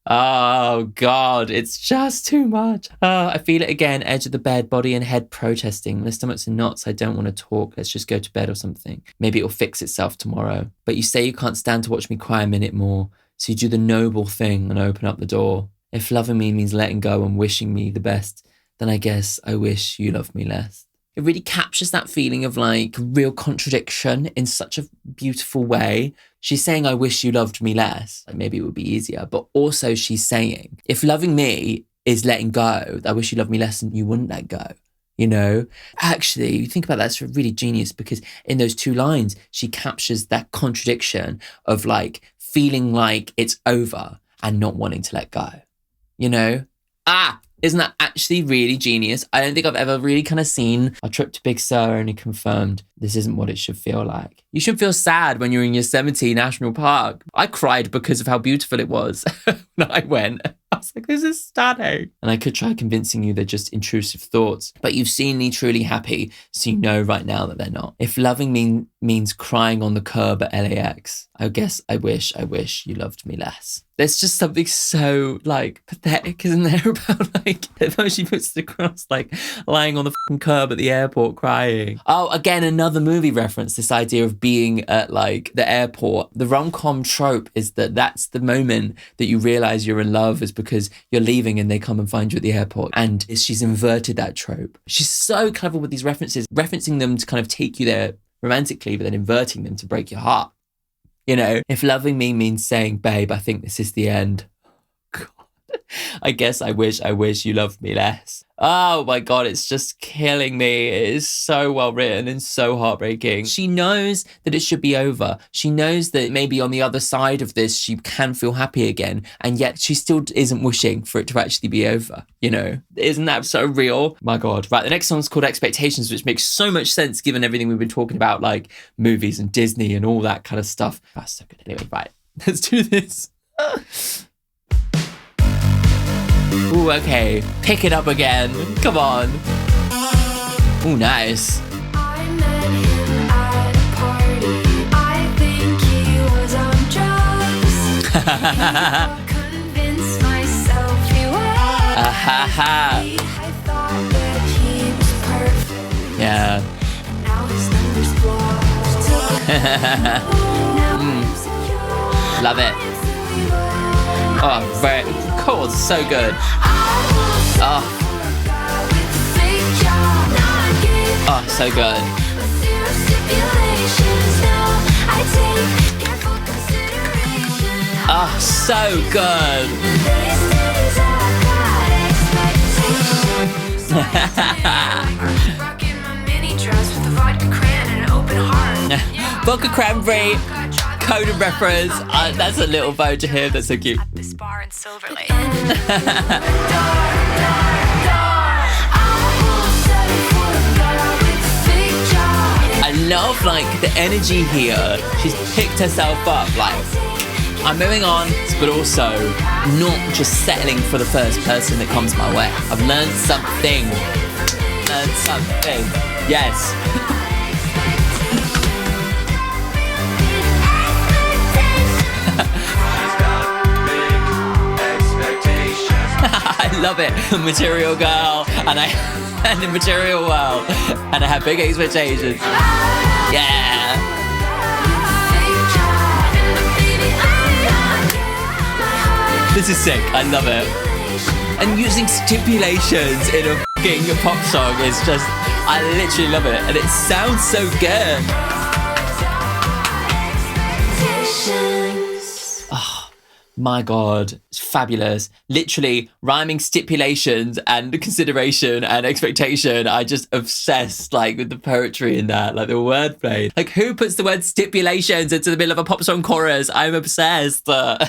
Oh, God, it's just too much. Oh, I feel it again, edge of the bed, body and head protesting. My stomach's in knots, I don't want to talk. Let's just go to bed or something. Maybe it'll fix itself tomorrow. But you say you can't stand to watch me cry a minute more, so you do the noble thing and open up the door. If loving me means letting go and wishing me the best, then I guess I wish you loved me less. It really captures that feeling of like real contradiction in such a beautiful way. She's saying, I wish you loved me less. Like maybe it would be easier. But also she's saying, if loving me is letting go, I wish you loved me less and you wouldn't let go. You know, actually, you think about that, it's really genius because in those two lines, she captures that contradiction of like feeling like it's over and not wanting to let go. You know? Isn't that actually really genius? I don't think I've ever really kind of seen a trip to Big Sur only confirmed this isn't what it should feel like. You should feel sad when you're in Yosemite National Park. I cried because of how beautiful it was when I went. I was like, this is stunning. And I could try convincing you they're just intrusive thoughts, but you've seen me truly happy, so you know right now that they're not. If loving means crying on the curb at LAX, I guess I wish you loved me less. There's just something so like pathetic, isn't there, about like how she puts it across, like lying on the fucking curb at the airport crying. Oh, again, another movie reference, this idea of being at like the airport. The rom-com trope is that that's the moment that you realize you're in love, is because you're leaving and they come and find you at the airport. And she's inverted that trope. She's so clever with these references, referencing them to kind of take you there romantically, but then inverting them to break your heart. You know, if loving me means saying, babe, I think this is the end. God. I guess I wish you loved me less. Oh my God, it's just killing me. It is so well written and so heartbreaking. She knows that it should be over. She knows that maybe on the other side of this, she can feel happy again. And yet she still isn't wishing for it to actually be over. You know, isn't that so real? My God. Right, the next song's called Expectations, which makes so much sense given everything we've been talking about, like movies and Disney and all that kind of stuff. That's so good. Anyway, right, let's do this. Ooh, okay. Pick it up again. Come on. Ooh, nice. I met him at a party. I think he was on drugs. Convinced myself he was. I thought that he was perfect. Yeah. And now his number's blocked. Now I'm secure. Love it. Oh, very cool. So good. Oh, so good. Oh, so good. Vodka cranberry, coded reference. That's a little vote to him. That's so cute. At this bar in Silver Lake. I love like the energy here. She's picked herself up, like I'm moving on, but also not just settling for the first person that comes my way. I've learned something. Yes. I love it. Material girl and the material world, and I have big expectations. Yeah. This is sick. I love it. And using stipulations in a fucking pop song is just, I literally love it, and it sounds so good. My God, it's fabulous. Literally rhyming stipulations and consideration and expectation. I just obsessed like with the poetry in that, like the wordplay. Like who puts the word stipulations into the middle of a pop song chorus? I'm obsessed. I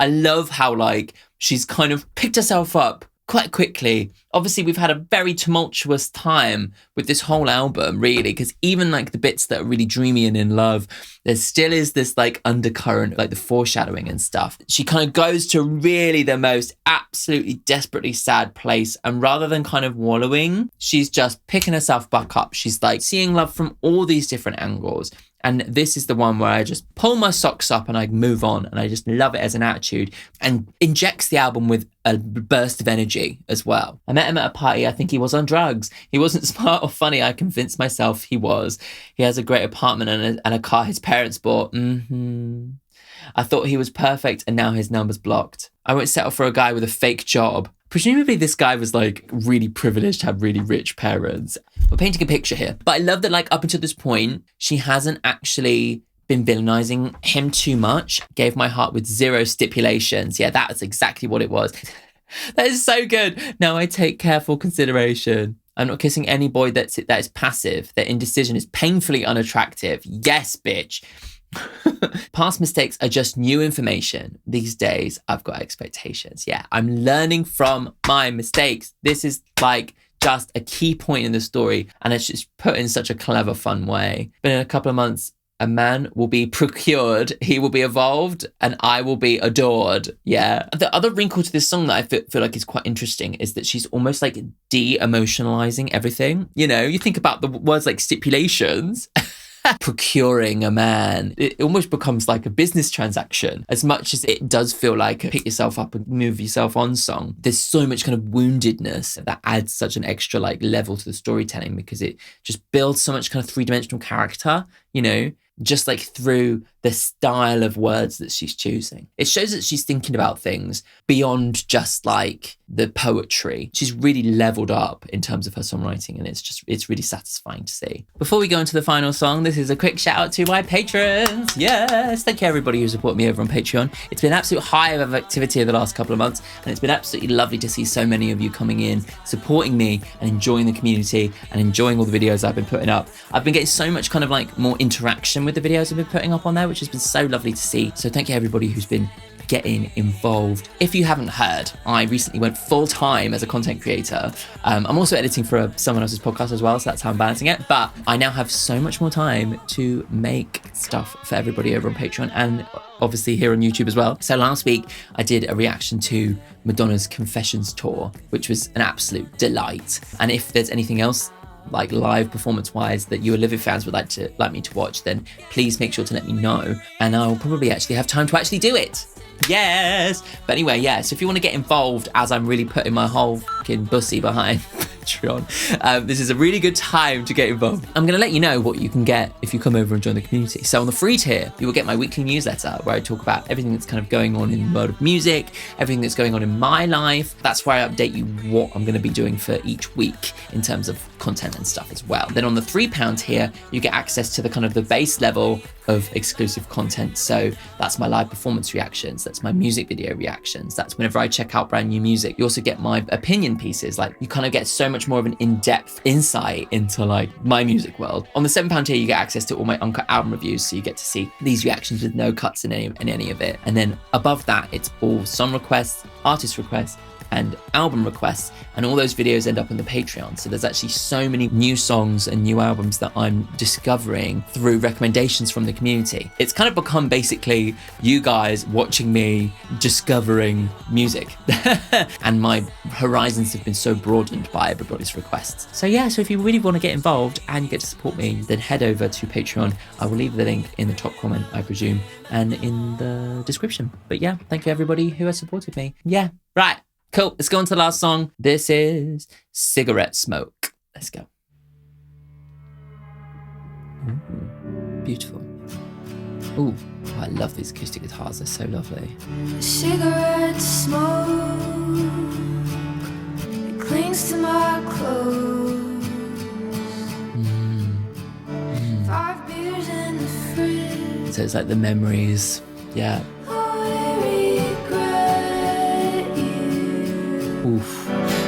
love how like she's kind of picked herself up quite quickly. Obviously, we've had a very tumultuous time with this whole album, really, because even like the bits that are really dreamy and in love, there still is this like undercurrent, like the foreshadowing and stuff. She kind of goes to really the most absolutely desperately sad place. And rather than kind of wallowing, she's just picking herself back up. She's like seeing love from all these different angles. And this is the one where I just pull my socks up and I move on, and I just love it as an attitude and injects the album with a burst of energy as well. I met him at a party. I think he was on drugs. He wasn't smart or funny. I convinced myself he was. He has a great apartment and a car his parents bought. I thought he was perfect, and now his number's blocked. I won't settle for a guy with a fake job. Presumably this guy was like really privileged, had really rich parents. We're painting a picture here. But I love that like up until this point, she hasn't actually been villainizing him too much. Gave my heart with zero stipulations. Yeah, that's exactly what it was. That is so good. Now I take careful consideration. I'm not kissing any boy that is passive. Their indecision is painfully unattractive. Yes, bitch. Past mistakes are just new information. These days, I've got expectations. Yeah, I'm learning from my mistakes. This is like just a key point in the story, and it's just put in such a clever, fun way. But in a couple of months, a man will be procured, he will be evolved, and I will be adored. Yeah. The other wrinkle to this song that I feel like is quite interesting is that she's almost like de-emotionalizing everything. You know, you think about the words like stipulations. Procuring a man, it almost becomes like a business transaction as much as it does feel like a pick yourself up and move yourself on song. There's so much kind of woundedness that adds such an extra like level to the storytelling, because it just builds so much kind of three-dimensional character, you know, just like through the style of words that she's choosing. It shows that she's thinking about things beyond just like the poetry. She's really leveled up in terms of her songwriting, and it's really satisfying to see. Before we go into the final song, this is a quick shout out to my patrons. Yes, thank you everybody who supported me over on Patreon. It's been an absolute hive of activity over the last couple of months, and it's been absolutely lovely to see so many of you coming in, supporting me and enjoying the community and enjoying all the videos I've been putting up. I've been getting so much kind of like more interaction with the videos I've been putting up on there, which has been so lovely to see. So thank you everybody who's been getting involved. If you haven't heard, I recently went full-time as a content creator. I'm also editing for someone else's podcast as well, so that's how I'm balancing it. But I now have so much more time to make stuff for everybody over on Patreon and obviously here on YouTube as well. So last week I did a reaction to Madonna's Confessions tour, which was an absolute delight. And if there's anything else like live performance wise that you Olivia fans would like me to watch, then please make sure to let me know, and I'll probably actually have time to actually do it. Yes. But anyway, yeah, so if you want to get involved as I'm really putting my whole fucking bussy behind Patreon, this is a really good time to get involved. I'm going to let you know what you can get if you come over and join the community. So on the free tier, you will get my weekly newsletter where I talk about everything that's kind of going on in the world of music, everything that's going on in my life. That's where I update you what I'm going to be doing for each week in terms of content and stuff as well. Then on the £3 tier, you get access to the kind of the base level of exclusive content. So that's my live performance reactions, that's my music video reactions, that's whenever I check out brand new music. You also get my opinion pieces. Like you kind of get so much more of an in-depth insight into like my music world. On the £7 tier, you get access to all my uncut album reviews, so you get to see these reactions with no cuts in any of it. And then above that, it's all song requests, artist requests, and album requests, and all those videos end up on the Patreon. So there's actually so many new songs and new albums that I'm discovering through recommendations from the community. It's kind of become basically you guys watching me discovering music and my horizons have been so broadened by everybody's requests. So yeah, so if you really want to get involved and you get to support me, then head over to Patreon. I will leave the link in the top comment, I presume, and in the description. But yeah, thank you everybody who has supported me. Yeah, right. Cool, let's go on to the last song. This is Cigarette Smoke. Let's go. Ooh, beautiful. Ooh, oh, I love these acoustic guitars, they're so lovely. Cigarette smoke, it clings to my clothes. 5 beers in the fridge. So it's like the memories, yeah. Oof.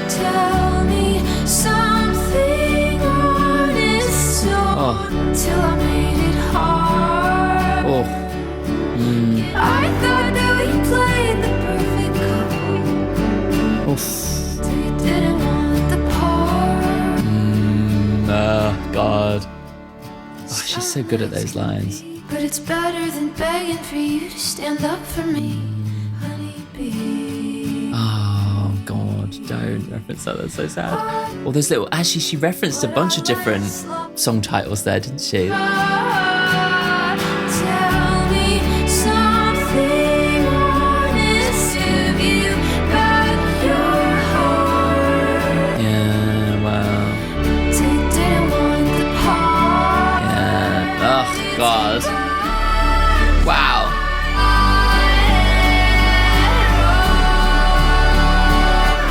Tell me something honest, till I made it hard. Oh. I thought that we played the perfect couple. Oof. Till you didn't want the part. Oh God. Oh, she's so good at those lines. But it's better than begging for you to stand up for me, honeybee. Don't reference that, that's so sad. All those little, actually she referenced a bunch of different song titles there, didn't she?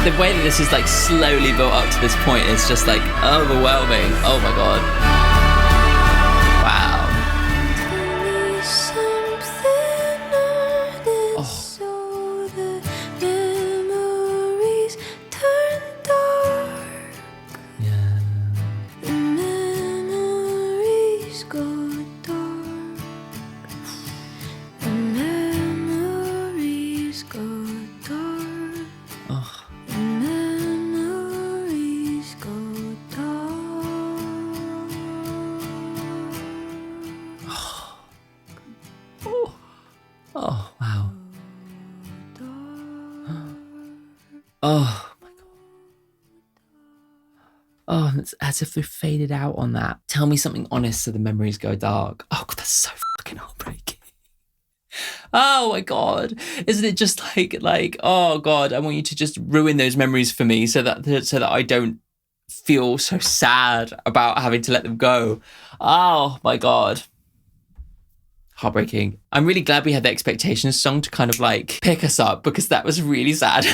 the way that this is like slowly built up to this point is just like overwhelming. Oh my God. Wow. Oh, wow. Oh, my God. Oh, it's as if we faded out on that. Tell me something honest so the memories go dark. Oh, God, that's so fucking heartbreaking. Oh, my God. Isn't it just like, oh, God, I want you to just ruin those memories for me so that I don't feel so sad about having to let them go. Oh, my God. Heartbreaking. I'm really glad we had the Expectations song to kind of like pick us up because that was really sad.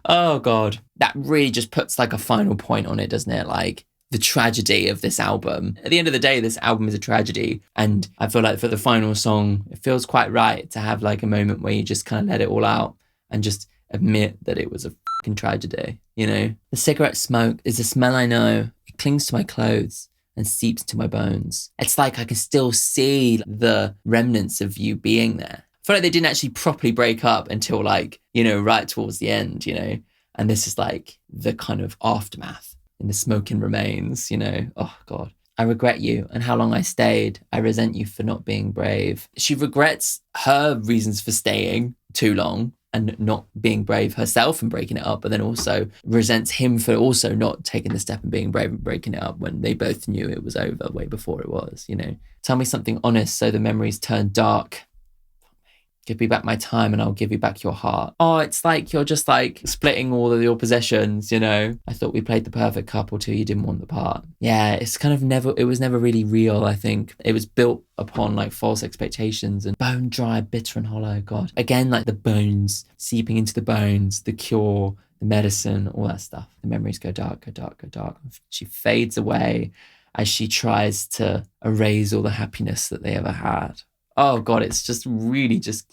Oh God. That really just puts like a final point on it, doesn't it? Like the tragedy of this album. At the end of the day, this album is a tragedy. And I feel like for the final song, it feels quite right to have like a moment where you just kind of let it all out and just admit that it was a fucking tragedy, you know? The cigarette smoke is a smell I know. It clings to my clothes and seeps into my bones. It's like I can still see the remnants of you being there. I feel like they didn't actually properly break up until like, you know, right towards the end, you know? And this is like the kind of aftermath and the smoking remains, you know? Oh God. I regret you and how long I stayed. I resent you for not being brave. She regrets her reasons for staying too long and not being brave herself and breaking it up, but then also resents him for also not taking the step and being brave and breaking it up when they both knew it was over way before it was, you know. Tell me something honest so the memories turn dark. Give me back my time and I'll give you back your heart. Oh, it's like you're just like splitting all of your possessions, you know. I thought we played the perfect couple till you didn't want the part. Yeah, it's kind of it was never really real, I think. It was built upon like false expectations and bone dry, bitter and hollow. God. Again, like the bones seeping into the bones, the cure, the medicine, all that stuff. The memories go dark, go dark, go dark. She fades away as she tries to erase all the happiness that they ever had. Oh God, it's just really just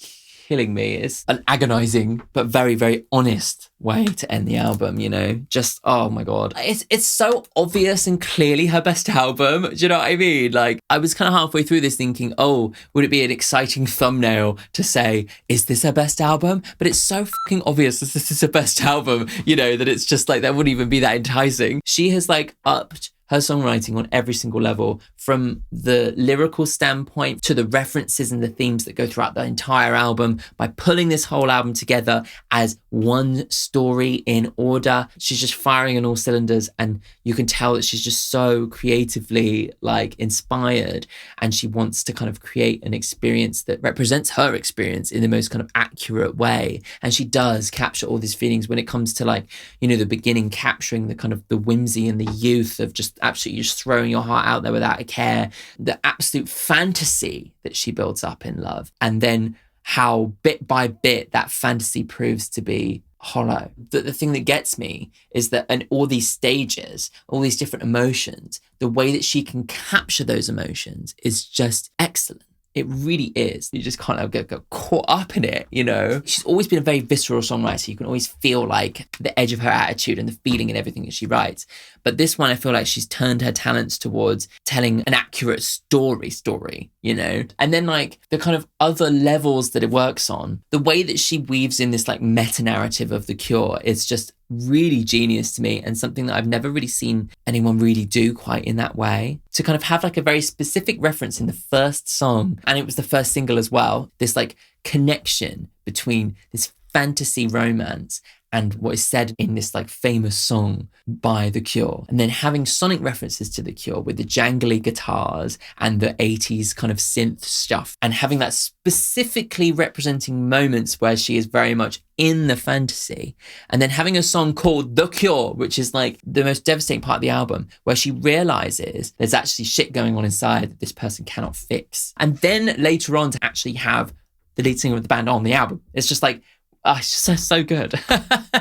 killing me. It's an agonizing but very, very honest way to end the album, you know? Just, oh my God. It's so obvious and clearly her best album. Do you know what I mean? Like, I was kind of halfway through this thinking, oh, would it be an exciting thumbnail to say, is this her best album? But it's so fucking obvious that this is her best album, you know, that it's just like, that wouldn't even be that enticing. She has like upped her songwriting on every single level, from the lyrical standpoint to the references and the themes that go throughout the entire album, by pulling this whole album together as one story in order. She's just firing on all cylinders, and you can tell that she's just so creatively like inspired, and she wants to kind of create an experience that represents her experience in the most kind of accurate way. And she does capture all these feelings when it comes to like, you know, the beginning, capturing the kind of the whimsy and the youth of just absolutely just throwing your heart out there without a care, the absolute fantasy that she builds up in love, and then how bit by bit that fantasy proves to be hollow. The thing that gets me is that in all these stages, all these different emotions, the way that she can capture those emotions is just excellent. It really is. You just can't get caught up in it, you know? She's always been a very visceral songwriter. You can always feel like the edge of her attitude and the feeling in everything that she writes. But this one, I feel like she's turned her talents towards telling an accurate story, you know? And then like the kind of other levels that it works on, the way that she weaves in this like meta-narrative of The Cure is just really genius to me, and something that I've never really seen anyone really do quite in that way. To kind of have like a very specific reference in the first song, and it was the first single as well, this like connection between this fantasy romance and what is said in this like famous song by The Cure. And then having sonic references to The Cure with the jangly guitars and the 80s kind of synth stuff, and having that specifically representing moments where she is very much in the fantasy. And then having a song called The Cure, which is like the most devastating part of the album, where she realizes there's actually shit going on inside that this person cannot fix. And then later on to actually have the lead singer of the band on the album. It's just like, It's just so good.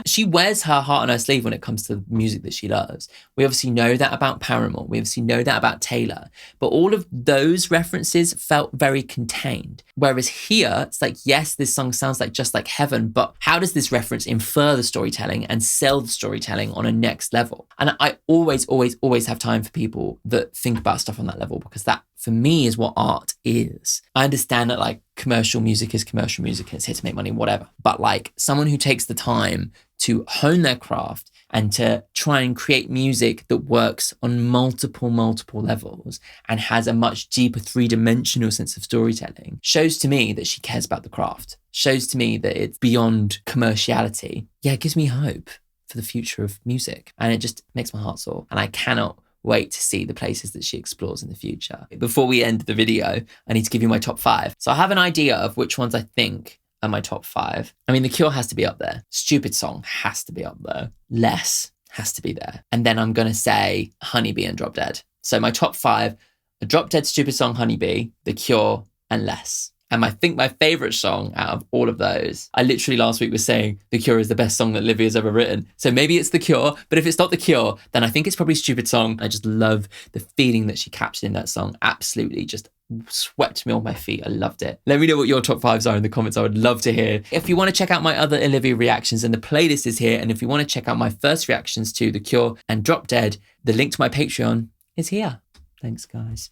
She wears her heart on her sleeve when it comes to the music that she loves. We obviously know that about Paramore. We obviously know that about Taylor. But all of those references felt very contained. Whereas here, it's like, yes, this song sounds like Just Like Heaven, but how does this reference infer the storytelling and sell the storytelling on a next level? And I always have time for people that think about stuff on that level, because that, for me, is what art is. I understand that like commercial music is commercial music and it's here to make money, whatever. But like someone who takes the time to hone their craft and to try and create music that works on multiple levels and has a much deeper three-dimensional sense of storytelling shows to me that she cares about the craft, shows to me that it's beyond commerciality. Yeah, it gives me hope for the future of music, and it just makes my heart soar. And I cannot wait to see the places that she explores in the future. Before we end the video, I need to give you my top 5. So I have an idea of which ones I think are my top 5. I mean, The Cure has to be up there. Stupid Song has to be up there. Less has to be there. And then I'm going to say Honeybee and Drop Dead. So my top 5 are Drop Dead, Stupid Song, Honeybee, The Cure, and Less. And I think my favourite song out of all of those, I literally last week was saying The Cure is the best song that Livvy has ever written. So maybe it's The Cure, but if it's not The Cure, then I think it's probably Stupid Song. I just love the feeling that she captured in that song. Absolutely just swept me off my feet. I loved it. Let me know what your top 5s are in the comments. I would love to hear. If you want to check out my other Olivia reactions, and the playlist is here. And if you want to check out my first reactions to The Cure and Drop Dead, the link to my Patreon is here. Thanks, guys.